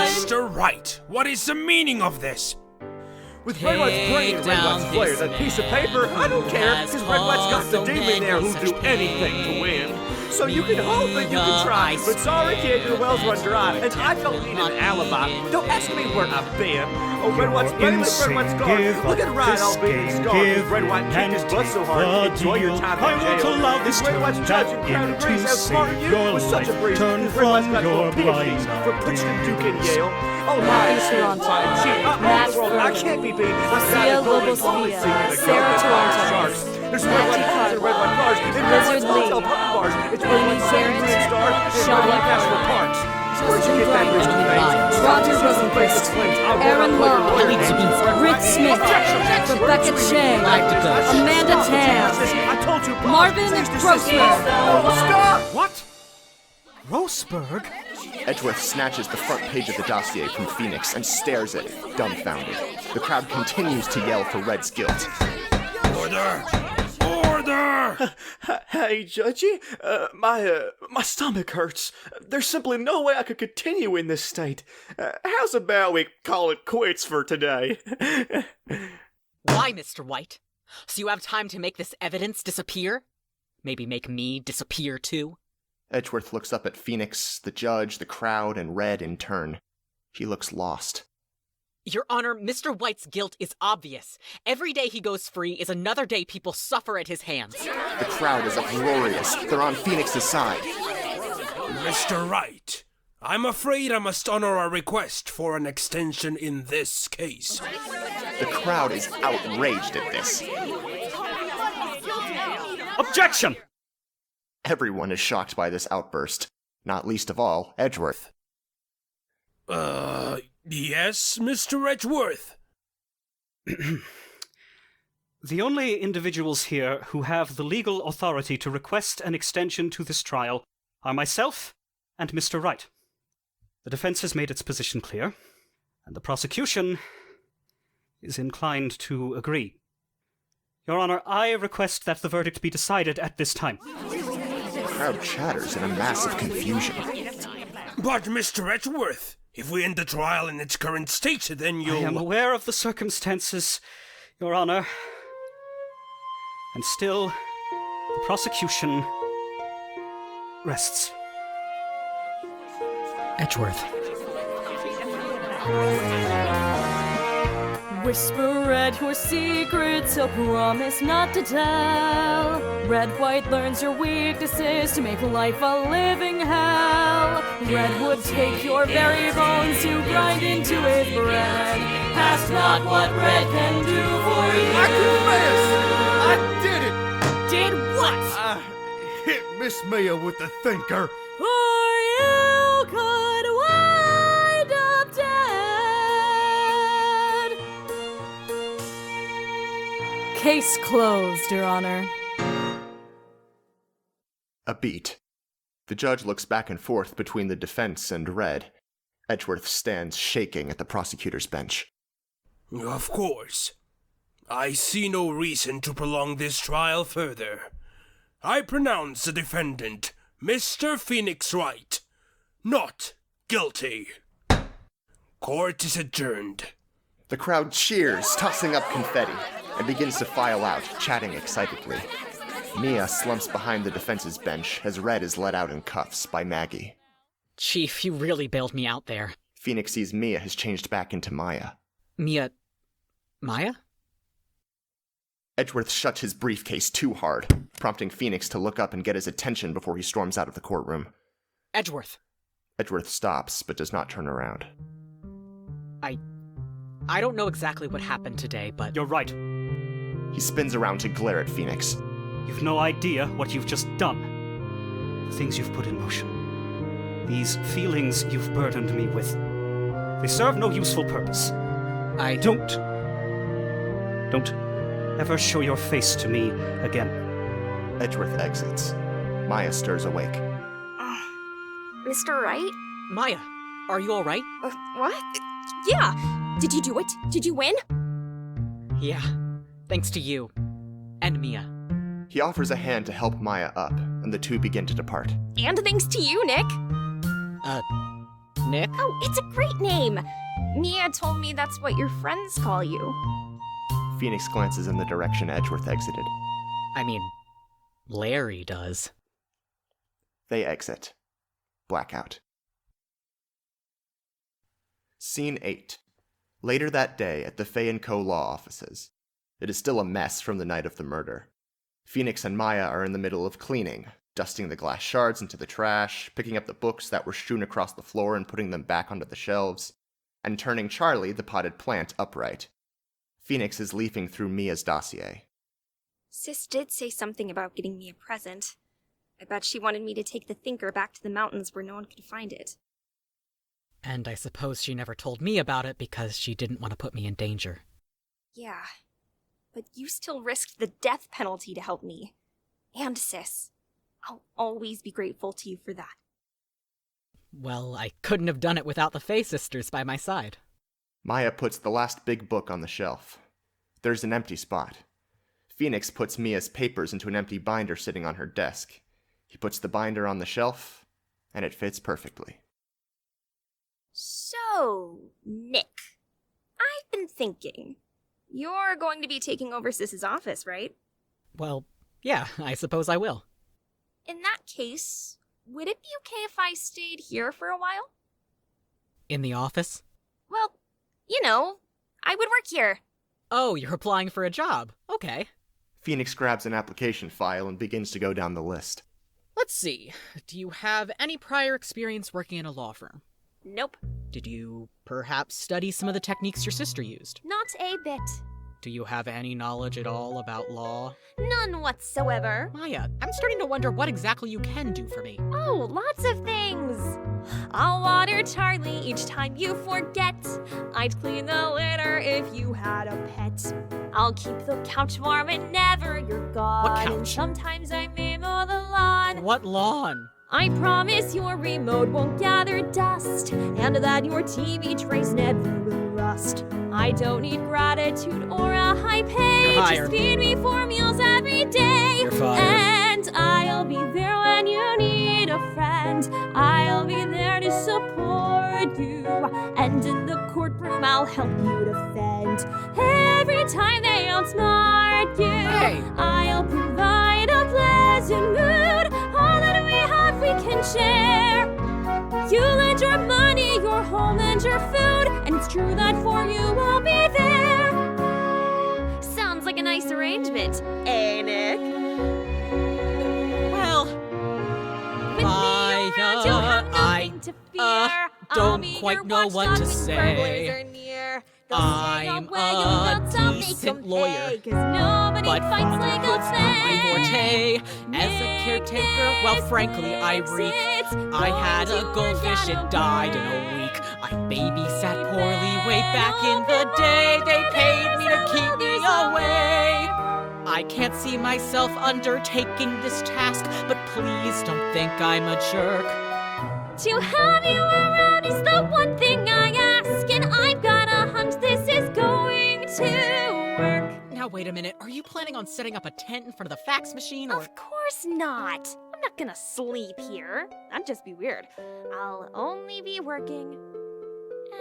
Mr. Wright, what is the meaning of this? With Red White's brain and Red White's flair, that piece of paper, I don't care, because Red White's got the demon there who'll do anything to win. So you can hope that you can try, but sorry kid, your well's run dry, and I don't need an alibi. Don't ask me where I've been. Oh, Red White's famous, Red White's gone. Look at Wright, all big and scarred. Red White kicked his butt so hard, enjoy your time in jail. Allow this Red White's judge and crown and grace, how smart you was such a breeze. Red White's got no PhDs for Princeton, Duke, and Yale. Oh, my, it's Matt I can't be beat. Sia Lobosvia, Sarah Toronto, There's Red White cars and Red White cars, and Red White's hotel puppy bars. It's Red White Seven Green Star and Red White National Parks. Where'd you get that list of names? Roger Rosenquist, Aaron Long, Rick Smith, Rebecca Chang, Amanda Tam, Marvin Grossberg. Stop! What? Grossberg? Edgeworth snatches the front page of the dossier from Phoenix and stares at it, dumbfounded. The crowd continues to yell for Red's guilt. Order! Order! Hey, Judgy, my stomach hurts. There's simply no way I could continue in this state. How's about we call it quits for today? Why, Mr. White? So you have time to make this evidence disappear? Maybe make me disappear too? Edgeworth looks up at Phoenix, the judge, the crowd, and Red in turn. He looks lost. Your Honor, Mr. White's guilt is obvious. Every day he goes free is another day people suffer at his hands. The crowd is uproarious. They're on Phoenix's side. Mr. Wright, I'm afraid I must honor a request for an extension in this case. The crowd is outraged at this. Objection! Everyone is shocked by this outburst, not least of all, Edgeworth. Yes, Mr. Edgeworth? The only individuals here who have the legal authority to request an extension to this trial are myself and Mr. Wright. The defense has made its position clear, and the prosecution is inclined to agree. Your Honor, I request that the verdict be decided at this time. The crowd chatters in a mass of confusion. But, Mr. Edgeworth, if we end the trial in its current state, then you'll... I am aware of the circumstances, Your Honor. And still, the prosecution rests. Edgeworth. Whisper Red your secrets, so promise not to tell. Red White learns your weaknesses to make life a living hell. Red would take your very bones to grind into his bread. Ask not what Red can do for you. I did it! Did what? I hit Miss Maya with the thinker. Or you could wind up dead. Case closed, Your Honor. A beat. The judge looks back and forth between the defense and Red. Edgeworth stands shaking at the prosecutor's bench. Of course. I see no reason to prolong this trial further. I pronounce the defendant, Mr. Phoenix Wright, not guilty. Court is adjourned. The crowd cheers, tossing up confetti, and begins to file out, chatting excitedly. Mia slumps behind the defense's bench as Red is let out in cuffs by Maggie. Chief, you really bailed me out there. Phoenix sees Mia has changed back into Maya. Maya? Edgeworth shuts his briefcase too hard, prompting Phoenix to look up and get his attention before he storms out of the courtroom. Edgeworth. Edgeworth stops, but does not turn around. I don't know exactly what happened today, but... You're right. He spins around to glare at Phoenix. You've no idea what you've just done. The things you've put in motion. These feelings you've burdened me with. They serve no useful purpose. Don't ever show your face to me again. Edgeworth exits. Maya stirs awake. Mr. Wright? Maya, are you alright? What? Yeah! Did you do it? Did you win? Yeah, thanks to you. And Mia. He offers a hand to help Maya up, and the two begin to depart. And thanks to you, Nick. Nick? Oh, it's a great name. Mia told me that's what your friends call you. Phoenix glances in the direction Edgeworth exited. I mean, Larry does. They exit. Blackout. Scene 8. Later that day at the Fey & Co. law offices. It is still a mess from the night of the murder. Phoenix and Maya are in the middle of cleaning, dusting the glass shards into the trash, picking up the books that were strewn across the floor and putting them back onto the shelves, and turning Charlie, the potted plant, upright. Phoenix is leafing through Mia's dossier. Sis did say something about getting me a present. I bet she wanted me to take the thinker back to the mountains where no one could find it. And I suppose she never told me about it because she didn't want to put me in danger. Yeah, but you still risked the death penalty to help me. And Sis. I'll always be grateful to you for that. Well, I couldn't have done it without the Fey sisters by my side. Maya puts the last big book on the shelf. There's an empty spot. Phoenix puts Mia's papers into an empty binder sitting on her desk. He puts the binder on the shelf, and it fits perfectly. So, Nick, I've been thinking. You're going to be taking over Sis's office, right? Well, yeah, I suppose I will. In that case, would it be okay if I stayed here for a while? In the office? Well, you know, I would work here. Oh, you're applying for a job. Okay. Phoenix grabs an application file and begins to go down the list. Let's see. Do you have any prior experience working in a law firm? Nope. Did you perhaps study some of the techniques your sister used? Not a bit. Do you have any knowledge at all about law? None whatsoever. Maya, I'm starting to wonder what exactly you can do for me. Oh, lots of things. I'll water Charlie each time you forget. I'd clean the litter if you had a pet. I'll keep the couch warm whenever you're gone. What couch? And sometimes I may mow the lawn. What lawn? I promise your remote won't gather dust, and that your TV trays never will rust. I don't need gratitude or a high pay. You're hired. Just feed me 4 meals every day. You're fired. And I'll be there when you need a friend. I'll be there to support you. And in the courtroom, I'll help you defend. Every time they outsmart you, Hey. I'll provide a pleasant mood. All that we have, we can share. You lend your money, your home, and your food, and it's true that for you I'll be there. Sounds like a nice arrangement, eh, Nick? Well, With me around, you'll have nothing to fear. I'll don't be quite your know what to watchdog when say. burglars are near. They'll say, I'm "Oh, well, you'll not tell me decent come lawyer, pay," 'cause nobody but fights like fatherhood's a not my man. forte. As a caretaker, well, frankly, I reek. I had a goldfish, it died in a week. I babysat poorly way back in the day. They paid me to keep me away. I can't see myself undertaking this task, but please don't think I'm a jerk. To have you around is the one thing I ask, and I've got a hunch this is going to work. Now, wait a minute. Are you planning on setting up a tent in front of the fax machine, or...? Of course not. I'm not gonna sleep here. That'd just be weird. I'll only be working.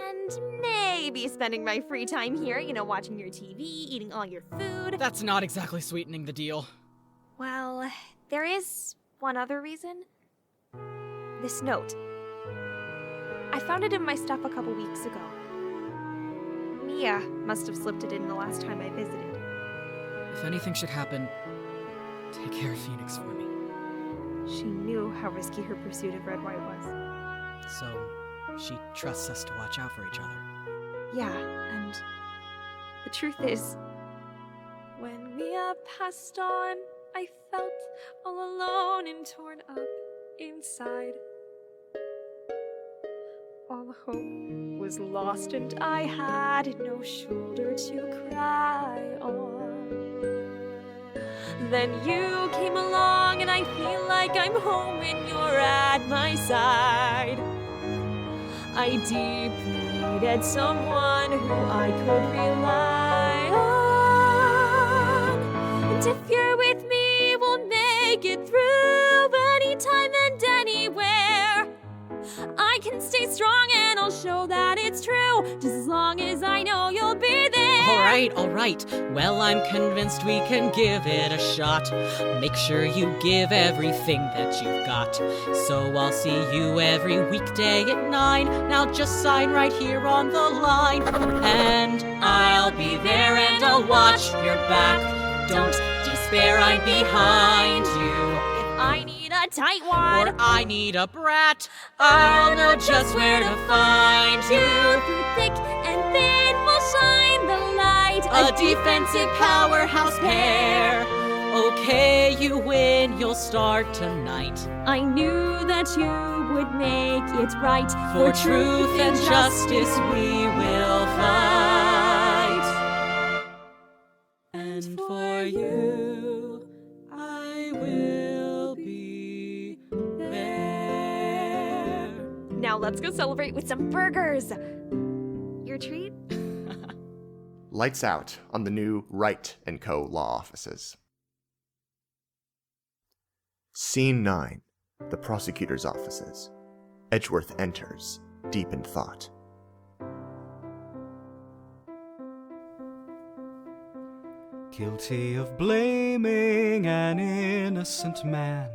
And maybe spending my free time here, you know, watching your TV, eating all your food. That's not exactly sweetening the deal. Well, there is one other reason. This note. I found it in my stuff a couple weeks ago. Mia must have slipped it in the last time I visited. If anything should happen, take care of Phoenix for me. She knew how risky her pursuit of Red White was. So, she trusts us to watch out for each other. Yeah, and The truth is, when Mia passed on, I felt all alone and torn up inside. All hope was lost and I had no shoulder to cry on. Then you came along and I feel like I'm home when you're at my side. I deeply needed someone who I could rely on. And if you're with me, we'll make it through anytime and anywhere. I can stay strong and I'll show that it's true, just as long as I know you'll be there. All right. Well, I'm convinced we can give it a shot. Make sure you give everything that you've got. So I'll see you every weekday at 9. Now just sign right here on the line. And I'll be there and I'll watch your back. Don't despair, I'm behind you. If I need a tight one, or I need a brat, I'll know just where to find you. Through thick and thin, we'll shine the light. A defensive powerhouse pair. Okay, you win, you'll start tonight. I knew that you would make it right. For truth and justice we will fight. And for you, I will be there. Now let's go celebrate with some burgers. Your treat? Lights out on the new Wright & Co. law offices. Scene 9. The prosecutor's offices. Edgeworth enters, deep in thought. Guilty of blaming an innocent man.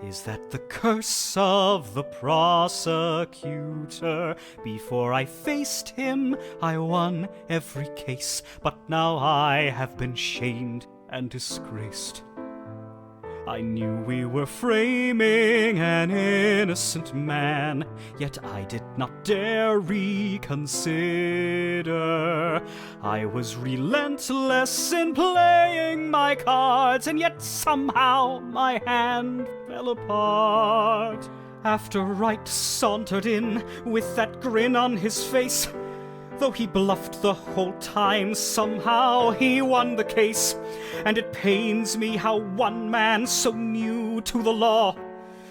Is that the curse of the prosecutor? Before I faced him, I won every case, but now I have been shamed and disgraced. I knew we were framing an innocent man, yet I did not dare reconsider. I was relentless in playing my cards, and yet somehow my hand fell apart. After Wright sauntered in with that grin on his face, though he bluffed the whole time, somehow he won the case. And it pains me how one man so new to the law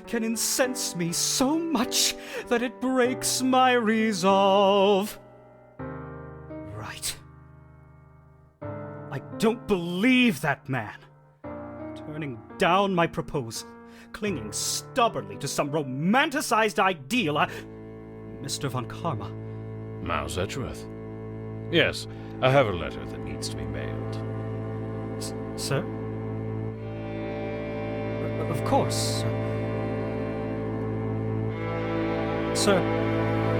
can incense me so much that it breaks my resolve. Right. I don't believe that man. Turning down my proposal, clinging stubbornly to some romanticized ideal. Mr. Von Karma. Mouse Edgeworth. Yes, I have a letter that needs to be mailed. Sir? Of course. Sir,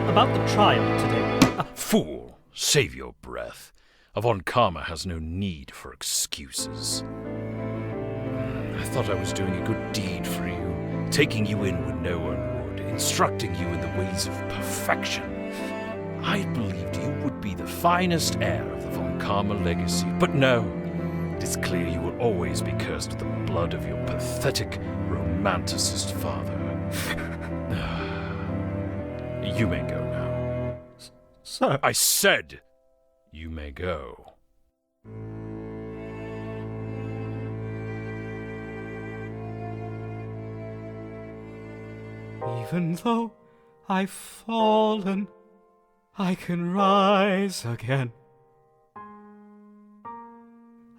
about the trial today. Fool! Save your breath. Von Karma has no need for excuses. I thought I was doing a good deed for you, taking you in when no one would, instructing you in the ways of perfection. I believed you would be the finest heir of the Von Karma legacy, but no. It is clear you will always be cursed with the blood of your pathetic, romanticist father. You may go now. Sir. I said you may go. Even though I've fallen, I can rise again.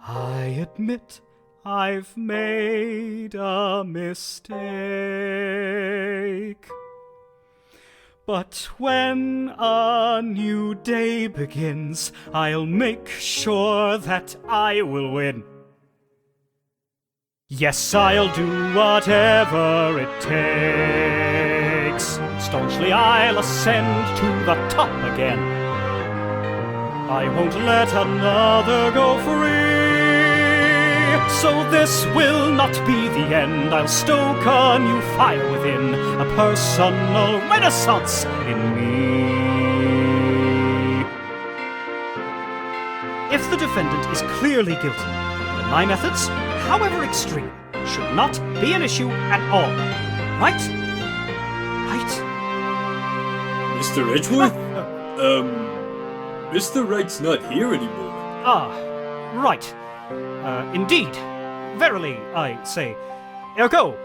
I admit I've made a mistake. But when a new day begins, I'll make sure that I will win. Yes, I'll do whatever it takes. Staunchly I'll ascend to the top again. I won't let another go free. So this will not be the end. I'll stoke a new fire within, a personal renaissance in me. If defendant is clearly guilty, then my methods, however extreme, should not be an issue at all. Right? Right? Mr. Edgeworth? Mr. Wright's not here anymore. Ah, right. Indeed. Verily, I say. Ergo,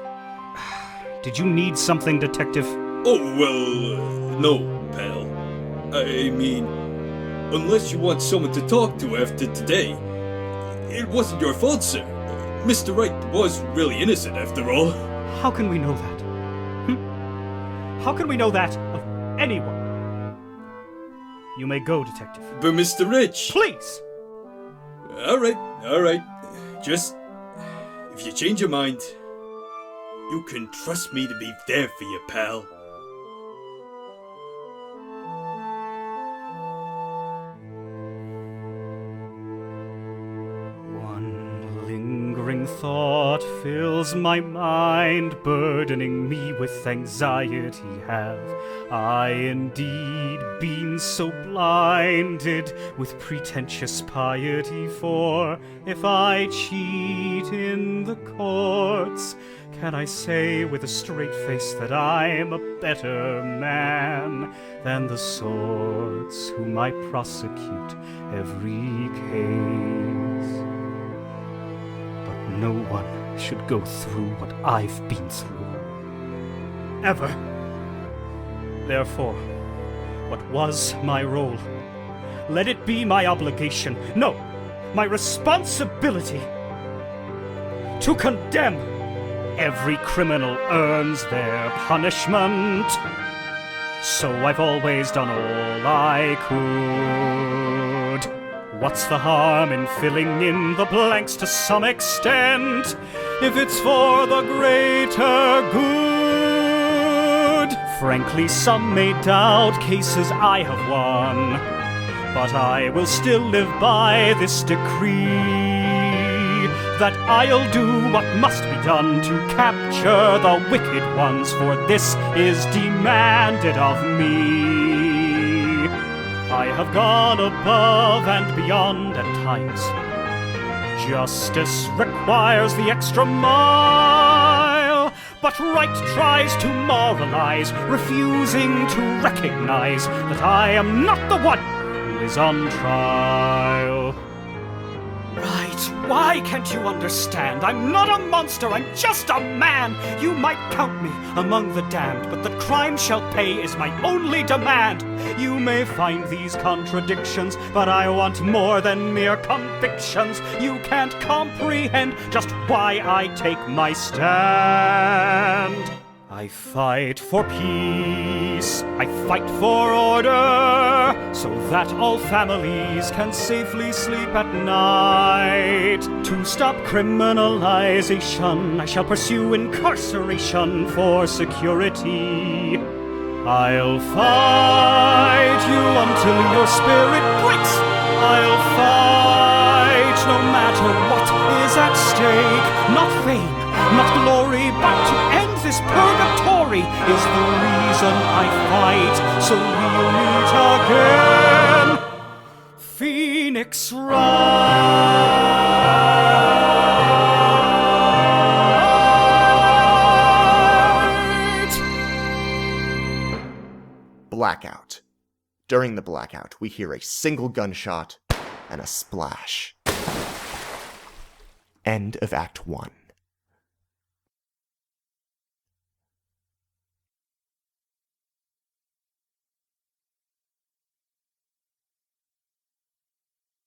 did you need something, Detective? Oh, well, no, pal. I mean, unless you want someone to talk to after today. It wasn't your fault, sir. Mr. Wright was really innocent, after all. How can we know that? How can we know that of anyone? You may go, Detective. But Mr. Rich... Please! Alright. Just, if you change your mind, you can trust me to be there for you, pal. Thought fills my mind, burdening me with anxiety. Have I indeed been so blinded with pretentious piety? For if I cheat in the courts, can I say with a straight face that I'm a better man than the sorts whom I prosecute every case? No one should go through what I've been through. Ever. Therefore, what was my role? Let it be my obligation, no, my responsibility, to condemn. Every criminal earns their punishment, so I've always done all I could. What's the harm in filling in the blanks to some extent, if it's for the greater good? Frankly, some may doubt cases I have won, but I will still live by this decree, that I'll do what must be done to capture the wicked ones, for this is demanded of me. I have gone above and beyond at times. Justice requires the extra mile, but right tries to moralize, refusing to recognize that I am not the one who is on trial. Right, why can't you understand? I'm not a monster, I'm just a man. You might count me among the damned, but the crime shall pay is my only demand. You may find these contradictions, but I want more than mere convictions. You can't comprehend just why I take my stand. I fight for peace, I fight for order, so that all families can safely sleep at night. To stop criminalization, I shall pursue incarceration for security. I'll fight you until your spirit breaks. I'll fight no matter what is at stake. Not fame, not glory, but to end this purgatory is the reason I fight, so we'll meet again. Phoenix Wright. Blackout. During the blackout, we hear a single gunshot and a splash. End of Act 1.